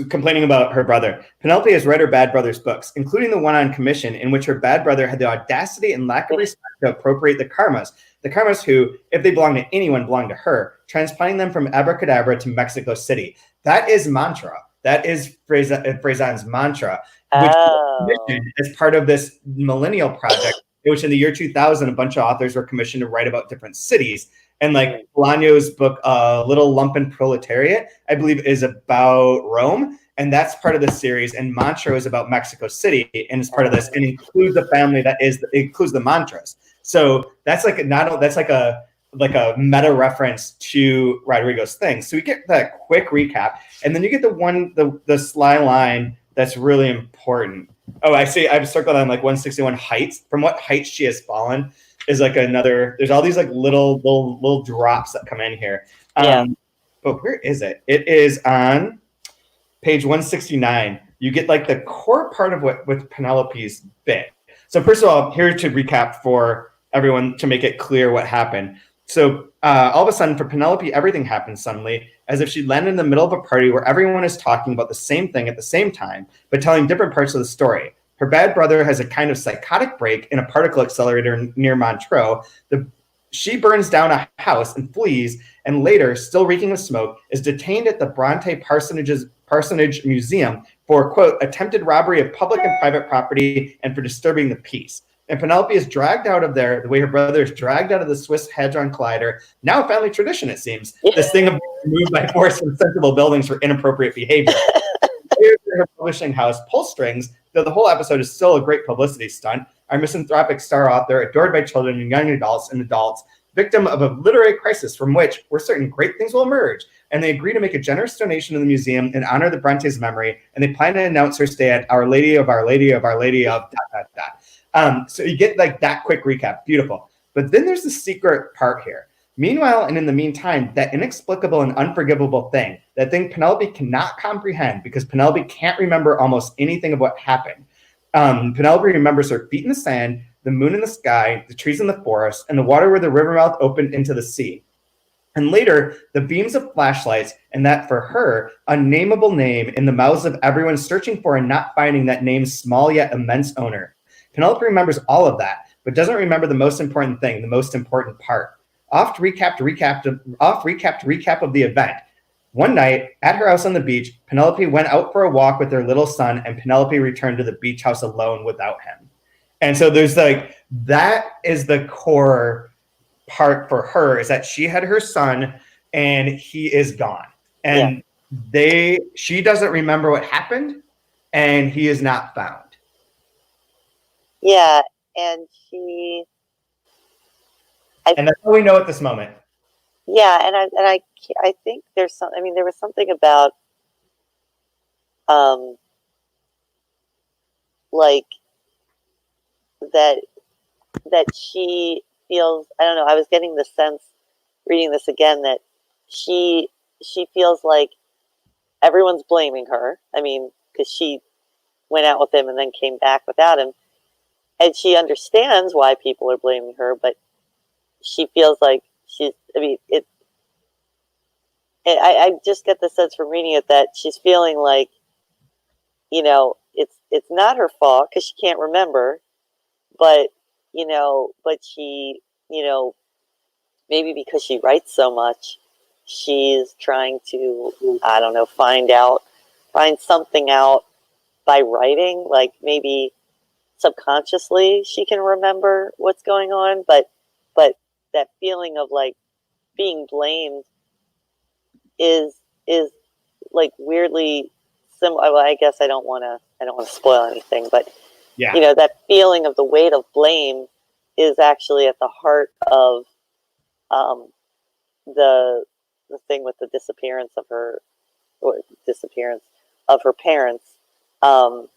complaining about her brother. Penelope has read her bad brother's books, including the one on commission, in which her bad brother had the audacity and lack of respect to appropriate the karmas. The karmas who, if they belong to anyone, belong to her, transplanting them from Abracadabra to Mexico City. That is mantra. That is Frezan's mantra, which was commissioned as part of this millennial project, in which in the year 2000, a bunch of authors were commissioned to write about different cities. And like Bolaño's book, Little Lumpen Proletariat, I believe is about Rome. And that's part of the series. And Mantra is about Mexico City and is part of this and includes the family includes the mantras. So that's like a meta reference to Rodrigo's thing. So we get that quick recap. And then you get the sly line that's really important. Oh, I see. I've circled on like 161 heights. From what height she has fallen is like another. There's all these like little drops that come in here. But where is it? It is on page 169. You get like the core part of what with Penelope's bit. So first of all, here to recap for everyone to make it clear what happened. So all of a sudden, for Penelope, everything happens suddenly, as if she landed in the middle of a party where everyone is talking about the same thing at the same time, but telling different parts of the story. Her bad brother has a kind of psychotic break in a particle accelerator near Montreux. She burns down a house and flees, and later, still reeking of smoke, is detained at the Brontê Parsonage Museum for, quote, attempted robbery of public and private property and for disturbing the peace. And Penelope is dragged out of there the way her brother is dragged out of the Swiss Hadron Collider. Now a family tradition, it seems. This thing of being moved by force from sensible buildings for inappropriate behavior. Her publishing house, Pull Strings, though the whole episode is still a great publicity stunt, our misanthropic star author, adored by children and young adults, victim of a literary crisis from which we're certain great things will emerge. And they agree to make a generous donation to the museum in honor of the Bronte's memory, and they plan to announce her stay at Our Lady of Our Lady of Our Lady of ... So you get like that quick recap. Beautiful. But then there's the secret part here. Meanwhile, and in the meantime, that inexplicable and unforgivable thing, that thing Penelope cannot comprehend because Penelope can't remember almost anything of what happened. Penelope remembers her feet in the sand, the moon in the sky, the trees in the forest, and the water where the river mouth opened into the sea. And later, the beams of flashlights, and that for her, unnameable name in the mouths of everyone searching for and not finding that name's small yet immense owner. Penelope remembers all of that, but doesn't remember the most important thing, the most important part. Oft recap of the event. One night, at her house on the beach, Penelope went out for a walk with her little son, and Penelope returned to the beach house alone without him. And so there's like, that is the core part for her, is that she had her son and he is gone. And she doesn't remember what happened, and he is not found. Yeah, and and that's all we know at this moment. Yeah, and I think there's some. I mean, there was something about, like that she feels. I don't know. I was getting the sense reading this again that she feels like everyone's blaming her. I mean, because she went out with him and then came back without him. And she understands why people are blaming her, but she feels like I just get the sense from reading it that she's feeling like, it's not her fault because she can't remember, but she, maybe because she writes so much, she's trying to, I don't know, find something out by writing, like maybe subconsciously she can remember what's going on, but that feeling of like being blamed is like weirdly similar. Well, I guess I don't want to spoil anything, but that feeling of the weight of blame is actually at the heart of the the thing with the disappearance of her parents, and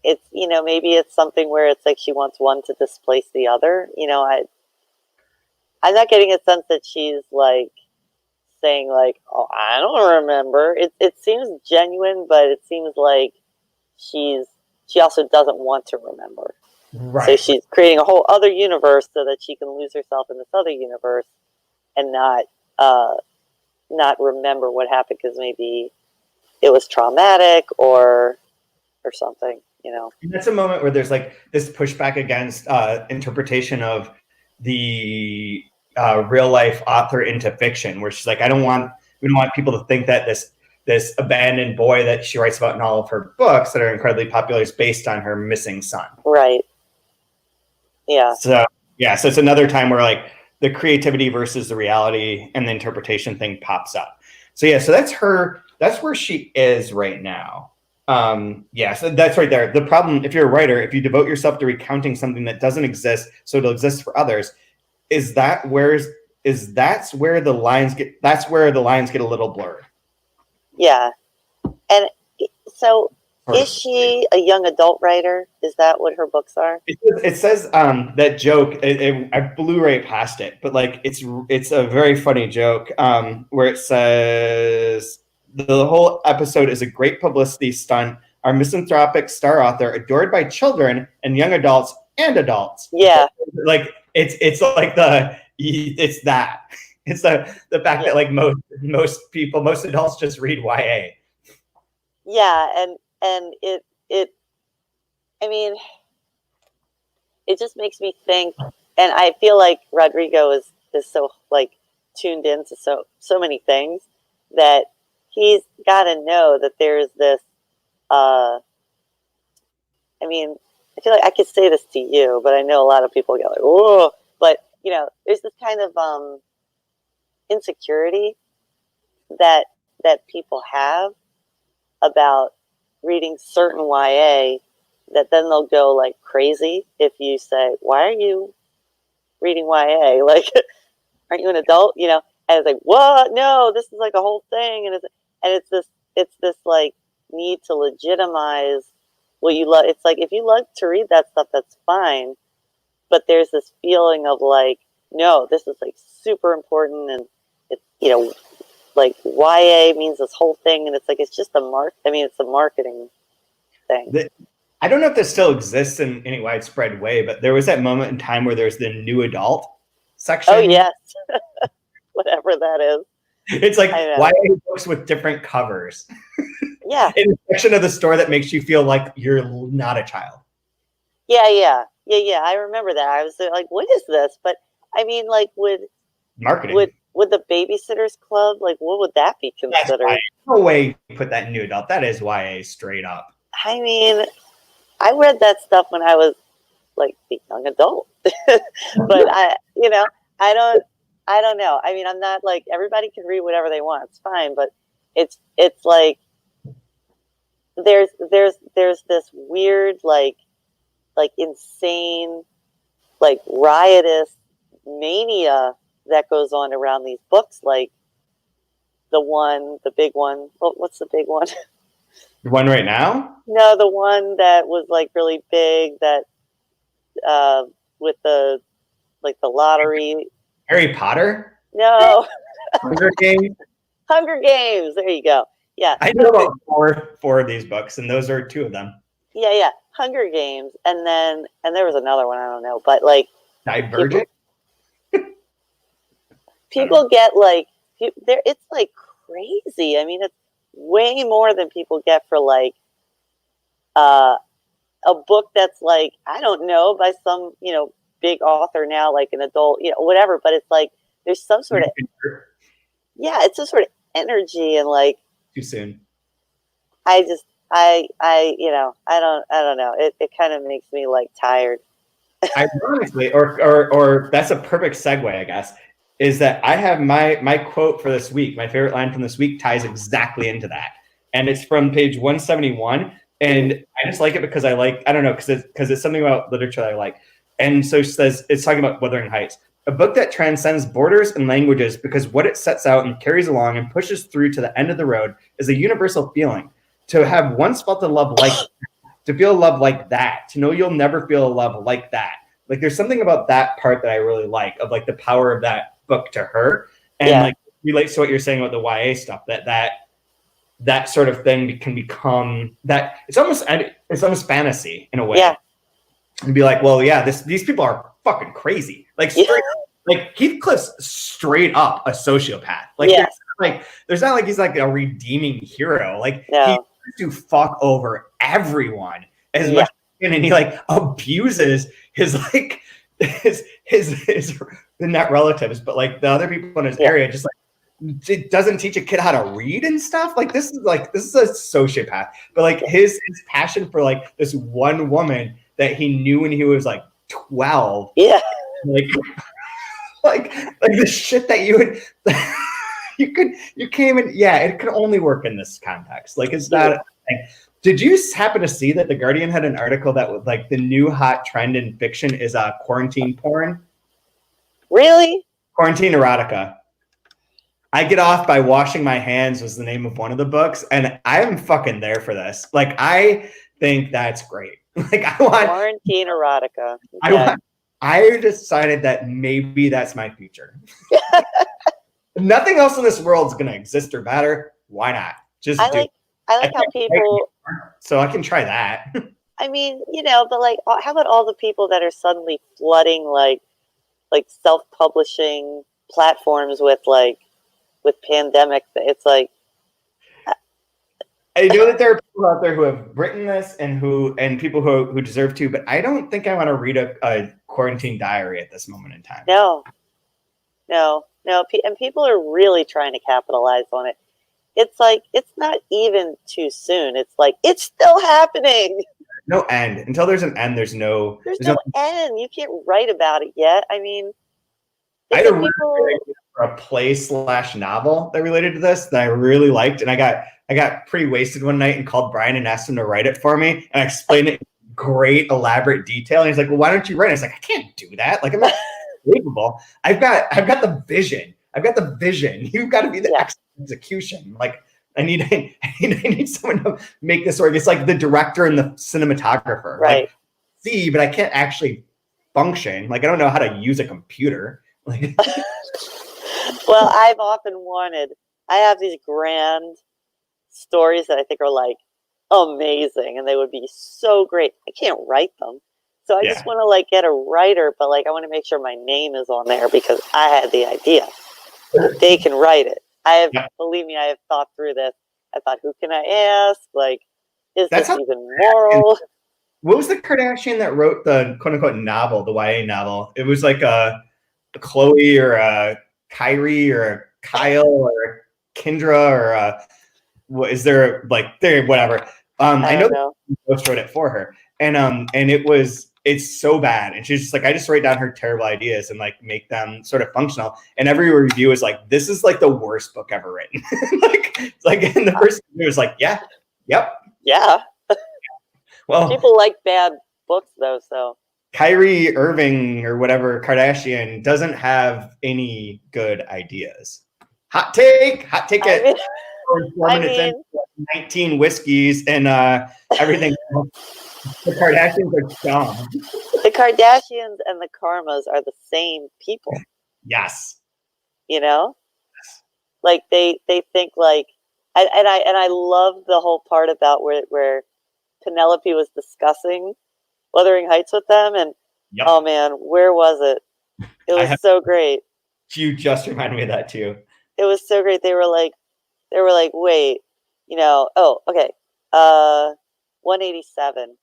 it's, maybe it's something where it's like she wants one to displace the other. I'm not getting a sense that she's like saying like, oh, I don't remember. It seems genuine, but it seems like she also doesn't want to remember. Right. So she's creating a whole other universe so that she can lose herself in this other universe and not remember what happened because maybe it was traumatic or something, And that's a moment where there's like this pushback against interpretation of the real life author into fiction, where she's like, we don't want people to think that this abandoned boy that she writes about in all of her books that are incredibly popular is based on her missing son. Right. Yeah. So it's another time where like the creativity versus the reality and the interpretation thing pops up. So that's where she is right now. So that's right there. The problem, if you're a writer, if you devote yourself to recounting something that doesn't exist, so it'll exist for others, that's where the lines get a little blurred. Yeah. And so is she a young adult writer? Is that what her books are? It says that joke. I Blu-ray past it, but like it's a very funny joke where it says the whole episode is a great publicity stunt. Our misanthropic star author, adored by children and young adults and adults. Yeah, like it's like it's that. It's the fact that like most adults just read YA. Yeah, and it I mean, it just makes me think, and I feel like Rodrigo is so like tuned into so many things that he's got to know that there's this. I mean, I feel like I could say this to you, but I know a lot of people get like, "Whoa!" But there's this kind of insecurity that people have about reading certain YA, that then they'll go like crazy if you say, "Why are you reading YA? Like, aren't you an adult?" And it's like, "What? No, this is like a whole thing," and it's this like need to legitimize what you love. It's like, if you love to read that stuff, that's fine, but there's this feeling of like, no, this is like super important, and it's like YA means this whole thing, and it's like it's just it's a marketing thing. I don't know if this still exists in any widespread way, but there was that moment in time where there's the new adult section. Oh yes, whatever that is. It's like YA books with different covers. Yeah. In a section of the store that makes you feel like you're not a child. Yeah. I remember that. I was like, "What is this?" But I mean, like, marketing. Would the Babysitters Club, like, what would that be considered? No way you put that in new adult. That is YA straight up. I mean, I read that stuff when I was like a young adult, but I don't know. I mean, I'm not like, everybody can read whatever they want. It's fine, but it's like there's this weird like insane like riotous mania that goes on around these books, like the big one. What's the big one? The one right now? No, the one that was like really big, that with the lottery. Harry Potter? No. Hunger Games? Hunger Games. There you go. Yeah. I know about four of these books, and those are two of them. Yeah. Hunger Games, and there was another one, I don't know, but like Divergent? People get like it's like crazy. I mean, it's way more than people get for like a book that's like, I don't know, by some big author now, like an adult, whatever. But it's like there's some sort of it's some sort of energy, and like too soon. I don't know. It kind of makes me like tired. Ironically, or that's a perfect segue, I guess, is that I have my quote for this week. My favorite line from this week ties exactly into that. And it's from page 171. And I just like it because I don't know, because it's something about literature that I like. And so she says, it's talking about Wuthering Heights. A book that transcends borders and languages because what it sets out and carries along and pushes through to the end of the road is a universal feeling. To have once felt a love like that, to feel love like that, to know you'll never feel a love like that. Like there's something about that part that I really like, of like the power of that book to her, and like relates to what you're saying about the YA stuff, that sort of thing can become that it's almost fantasy in a way. Yeah. And be like, well, yeah, these people are fucking crazy. Like straight, like Heathcliff's straight up a sociopath. Like, there's not like he's like a redeeming hero. Like he tries to fuck over everyone as much as he can, and he like abuses his like his not relatives, but like the other people in his area. Just like it doesn't teach a kid how to read and stuff. Like this is a sociopath. But like his passion for like this one woman that he knew when he was like 12. Yeah. Like the shit that you would you came in. Yeah, it could only work in this context. Like it's not a thing. Did you happen to see that The Guardian had an article that was like the new hot trend in fiction is quarantine porn? Really? Quarantine erotica. I Get Off by Washing My Hands was the name of one of the books, and I'm fucking there for this. Like I think that's great. Like I want quarantine erotica. I decided that maybe that's my future. Nothing else in this world is going to exist or matter. Why not? I like how people. So I can try that. I mean, but like, how about all the people that are suddenly flooding like self-publishing platforms with pandemic? It's like. I know that there are people out there who have written this and people who deserve to, but I don't think I want to read a quarantine diary at this moment in time. No. And people are really trying to capitalize on it. It's like, it's not even too soon. It's like, it's still happening. No end. Until there's an end, there's no end. You can't write about it yet. I mean, I had a really good idea for a play/novel that related to this that I really liked, and I got pretty wasted one night and called Brian and asked him to write it for me, and I explained it in great elaborate detail. And he's like, "Well, why don't you write it?" I was like, "I can't do that. Like, I'm not capable. I've got the vision. I've got the vision. You've got to be the execution. Like, I need someone to make this work. It's like the director and the cinematographer. Right. Like, see, but I can't actually function. Like, I don't know how to use a computer." Like, well, I've often wanted. I have these grand stories that I think are like amazing, and they would be so great. I can't write them, so I just want to like get a writer, but like I want to make sure my name is on there because I had the idea. They can write it. Believe me, I have thought through this. I thought, who can I ask? Like, is this even moral? What was the Kardashian that wrote the quote unquote novel, the YA novel? It was like a Chloe or a Kyrie or a Kyle or a Kendra or what is there like there whatever. I know that Ghost wrote it for her, and it's so bad, and she's just like, I just write down her terrible ideas and like make them sort of functional. And every review is like, this is like the worst book ever written. like in the first review was like, yeah. Well, people like bad books though, so. Kyrie Irving or whatever Kardashian doesn't have any good ideas. Hot take it. 4 minutes in, 19 whiskeys and everything. The Kardashians are dumb. The Kardashians and the Karmas are the same people. Yes. Yes. Like they think like, and I love the whole part about where Penelope was discussing Wuthering Heights with them, and oh man, where was it? It was so great. You just reminded me of that too. It was so great. They were like, wait, oh, okay, 187.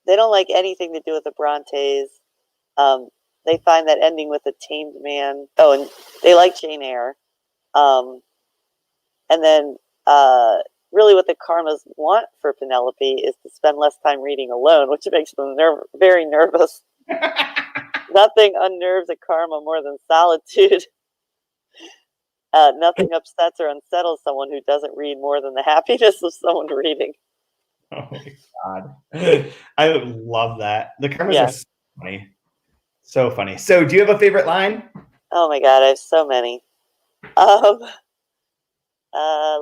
They don't like anything to do with the Brontes. They find that ending with a tamed man. Oh, and they like Jane Eyre. And then really what the Karmas want for Penelope is to spend less time reading alone, which makes them very nervous. Nothing unnerves a Karma more than solitude. Nothing upsets or unsettles someone who doesn't read more than the happiness of someone reading. Oh my God. I love that. The cameras Yeah. are so funny. So funny. So do you have a favorite line? Oh my God, I have so many.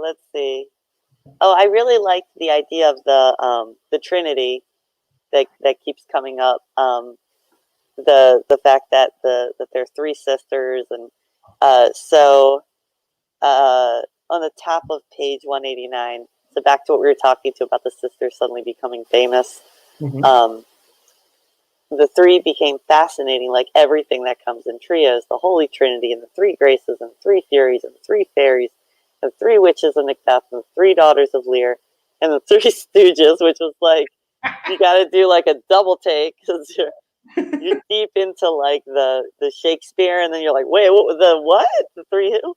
Let's see. Oh, I really liked the idea of the Trinity that keeps coming up. The fact that that there's three sisters, and so on the top of page 189. So back to what we were talking to about the sisters suddenly becoming famous. Mm-hmm. The three became fascinating, like everything that comes in trios: the Holy Trinity, and the three graces, and three furies, and three fairies, and three witches of Macbeth, and three daughters of Lear, and the three stooges, which was like, you got to do like a double take because you're deep into like the Shakespeare, and then you're like, wait, what? The three who?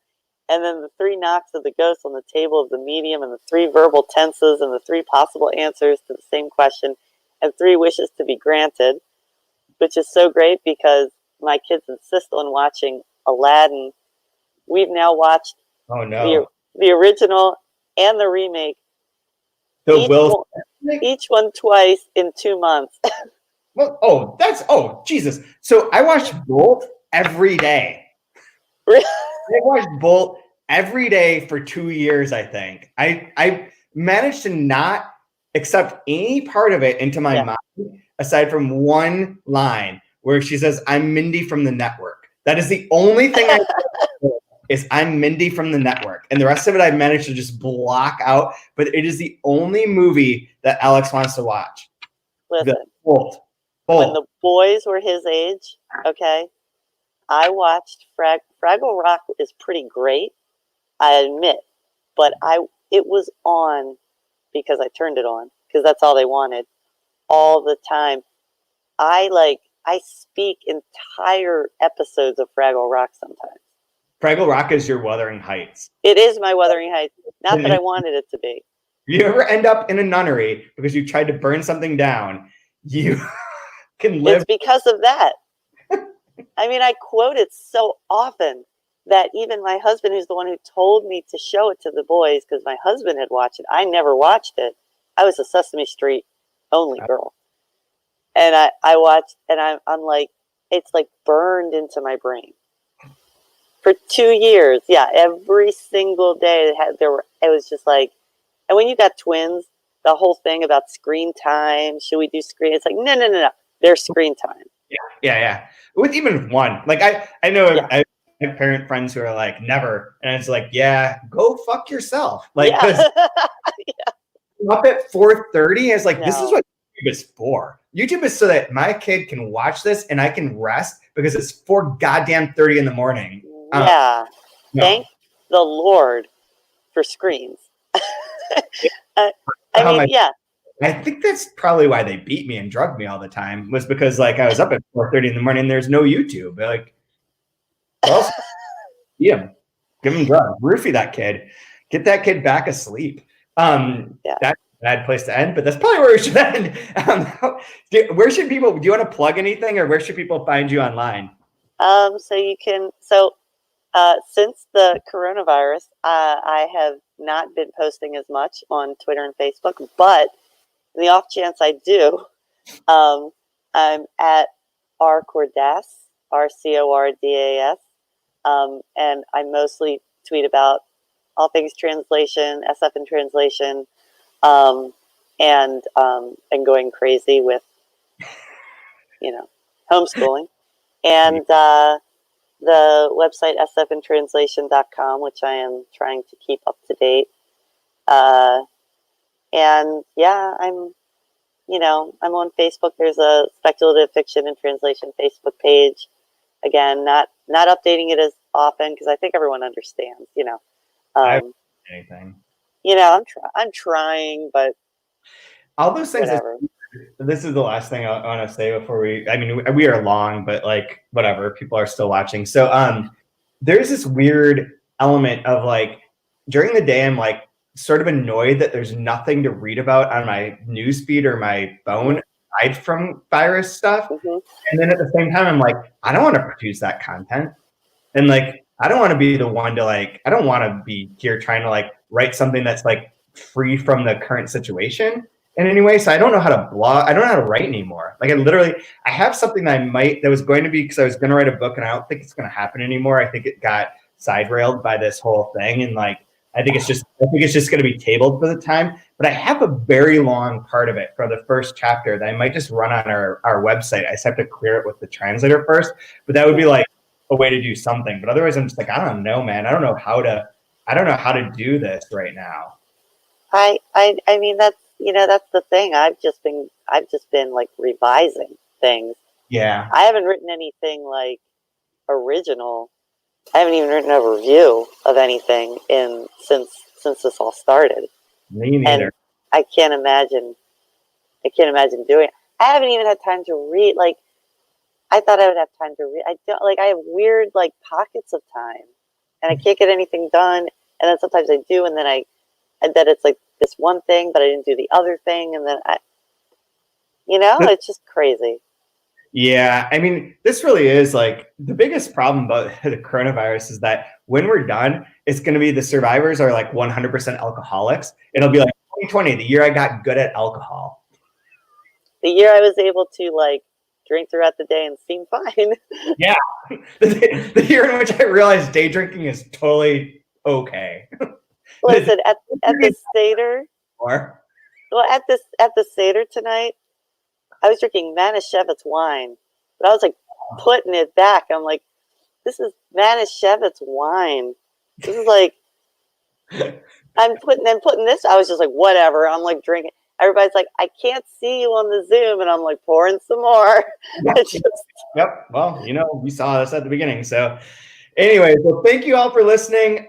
And then the three knocks of the ghost on the table of the medium, and the three verbal tenses, and the three possible answers to the same question, and three wishes to be granted, which is so great because my kids insist on watching Aladdin. We've now watched Oh no. the original and the remake, The each one twice in 2 months. Well, Jesus. So I watched both every day. Really? I watched Bolt every day for 2 years, I think. I managed to not accept any part of it into my mind, aside from one line where she says, "I'm Mindy from the network." That is the only thing I is I'm Mindy from the network. And the rest of it I managed to just block out. But it is the only movie that Alex wants to watch. Listen, Bolt. When the boys were his age, okay, I watched Fraggle Rock is pretty great, I admit, but it was on because I turned it on because that's all they wanted all the time. I speak entire episodes of Fraggle Rock sometimes. Fraggle Rock is your Wuthering Heights. It is my Wuthering Heights. Not that I wanted it to be. If you ever end up in a nunnery because you tried to burn something down, you can live. It's because of that. I mean, I quote it so often that even my husband, who's the one who told me to show it to the boys, because my husband had watched it, I never watched it. I was a Sesame Street only girl. And I watched, and I'm like, it's like burned into my brain. For 2 years, yeah, every single day it was just like, and when you got twins, the whole thing about screen time, should we do screen? It's like, no, there's screen time. Yeah. With even one, like I know I have parent friends who are like, never, and it's like, yeah, go fuck yourself. Like, because up at 4:30, it's like, this is what YouTube is for. YouTube is so that my kid can watch this and I can rest because it's 4:30 in the morning. Thank the Lord for screens. I think that's probably why they beat me and drugged me all the time, was because like I was up at 4:30 in the morning and there's no YouTube. They're like, well, give him drugs, roofie that kid, get that kid back asleep. That's a bad place to end, but that's probably where we should end. Where should people, do you want to plug anything, or where should people find you online? So you can, since the coronavirus, I have not been posting as much on Twitter and Facebook, but in the off chance I do, I'm at rcordas, RCORDAS, and I mostly tweet about all things translation, SF and translation, and going crazy with, homeschooling. And the website sfandtranslation.com, which I am trying to keep up to date. And yeah, I'm on Facebook. There's a speculative fiction and translation Facebook page. Again, not updating it as often because I think everyone understands, anything. I'm trying, but all those things. Whatever. This is the last thing I want to say before we are long, but like whatever, people are still watching. So there's this weird element of like during the day I'm like sort of annoyed that there's nothing to read about on my newsfeed or my phone aside from virus stuff. Mm-hmm. And then at the same time I'm like, I don't want to produce that content. And like I don't want to be the one to like, I don't want to be here trying to like write something that's like free from the current situation. in any way. So I don't know how to blog. I don't know how to write anymore. Like I have something that was going to be, because I was going to write a book, and I don't think it's going to happen anymore. I think it got side railed by this whole thing. And like, I think it's just going to be tabled for the time, but I have a very long part of it for the first chapter that I might just run on our website. I just have to clear it with the translator first, but that would be like a way to do something. But otherwise I'm just like, I don't know, man. I don't know how to do this right now. I mean, that's the thing. I've just been like revising things. Yeah. I haven't written anything like original. I haven't even written a review of anything since this all started. Me neither. And I can't imagine doing it. I haven't even had time to read. Like, I thought I would have time to read. I don't, like, I have weird like pockets of time, and I can't get anything done. And then sometimes I do, and then it's like this one thing, but I didn't do the other thing, and then it's just crazy. Yeah, I mean, this really is like the biggest problem about the coronavirus is that when we're done, it's going to be the survivors are like 100% alcoholics. It'll be like 2020, the year I got good at alcohol. The year I was able to like drink throughout the day and seem fine. Yeah, the year in which I realized day drinking is totally okay. Listen, at the Seder, at the Seder tonight, I was drinking Manischewitz wine, but I was like putting it back. I'm like, this is Manischewitz wine. This is like, I'm putting this. I was just like, whatever. I'm like drinking. Everybody's like, I can't see you on the Zoom, and I'm like pouring some more. Yep. Well, we saw this at the beginning. So anyway, so thank you all for listening.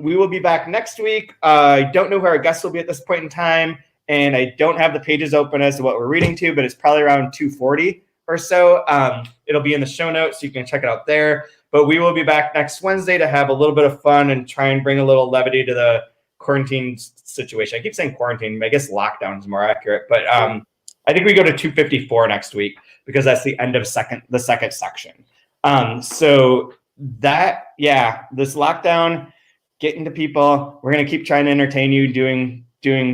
We will be back next week. I don't know who our guests will be at this point in time. And I don't have the pages open as to what we're reading to, but it's probably around 240 or so. It'll be in the show notes, so you can check it out there. But we will be back next Wednesday to have a little bit of fun and try and bring a little levity to the quarantine situation. I keep saying quarantine, I guess lockdown is more accurate. But I think we go to 254 next week because that's the end of the second section. So that, this lockdown, getting to people. We're going to keep trying to entertain you doing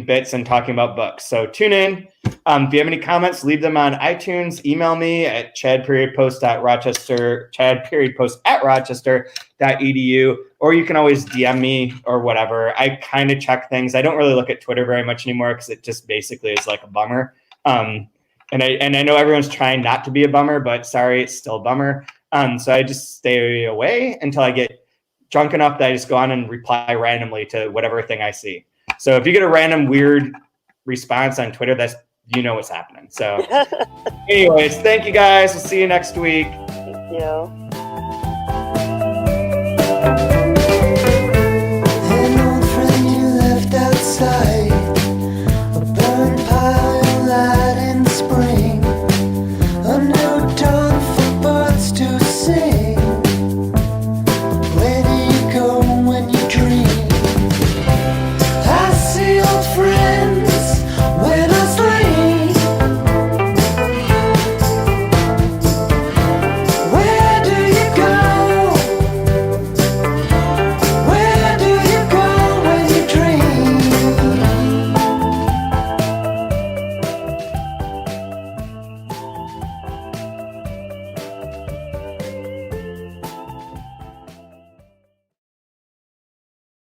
bits and talking about books. So tune in. If you have any comments, leave them on iTunes. Email me at chad.post@rochester.edu, or you can always DM me or whatever. I kind of check things. I don't really look at Twitter very much anymore because it just basically is like a bummer. And I know everyone's trying not to be a bummer, but sorry, it's still a bummer. So I just stay away until I get drunk enough that I just go on and reply randomly to whatever thing I see. So if you get a random weird response on Twitter, that's what's happening. So anyways, thank you guys. We'll see you next week. Thank you.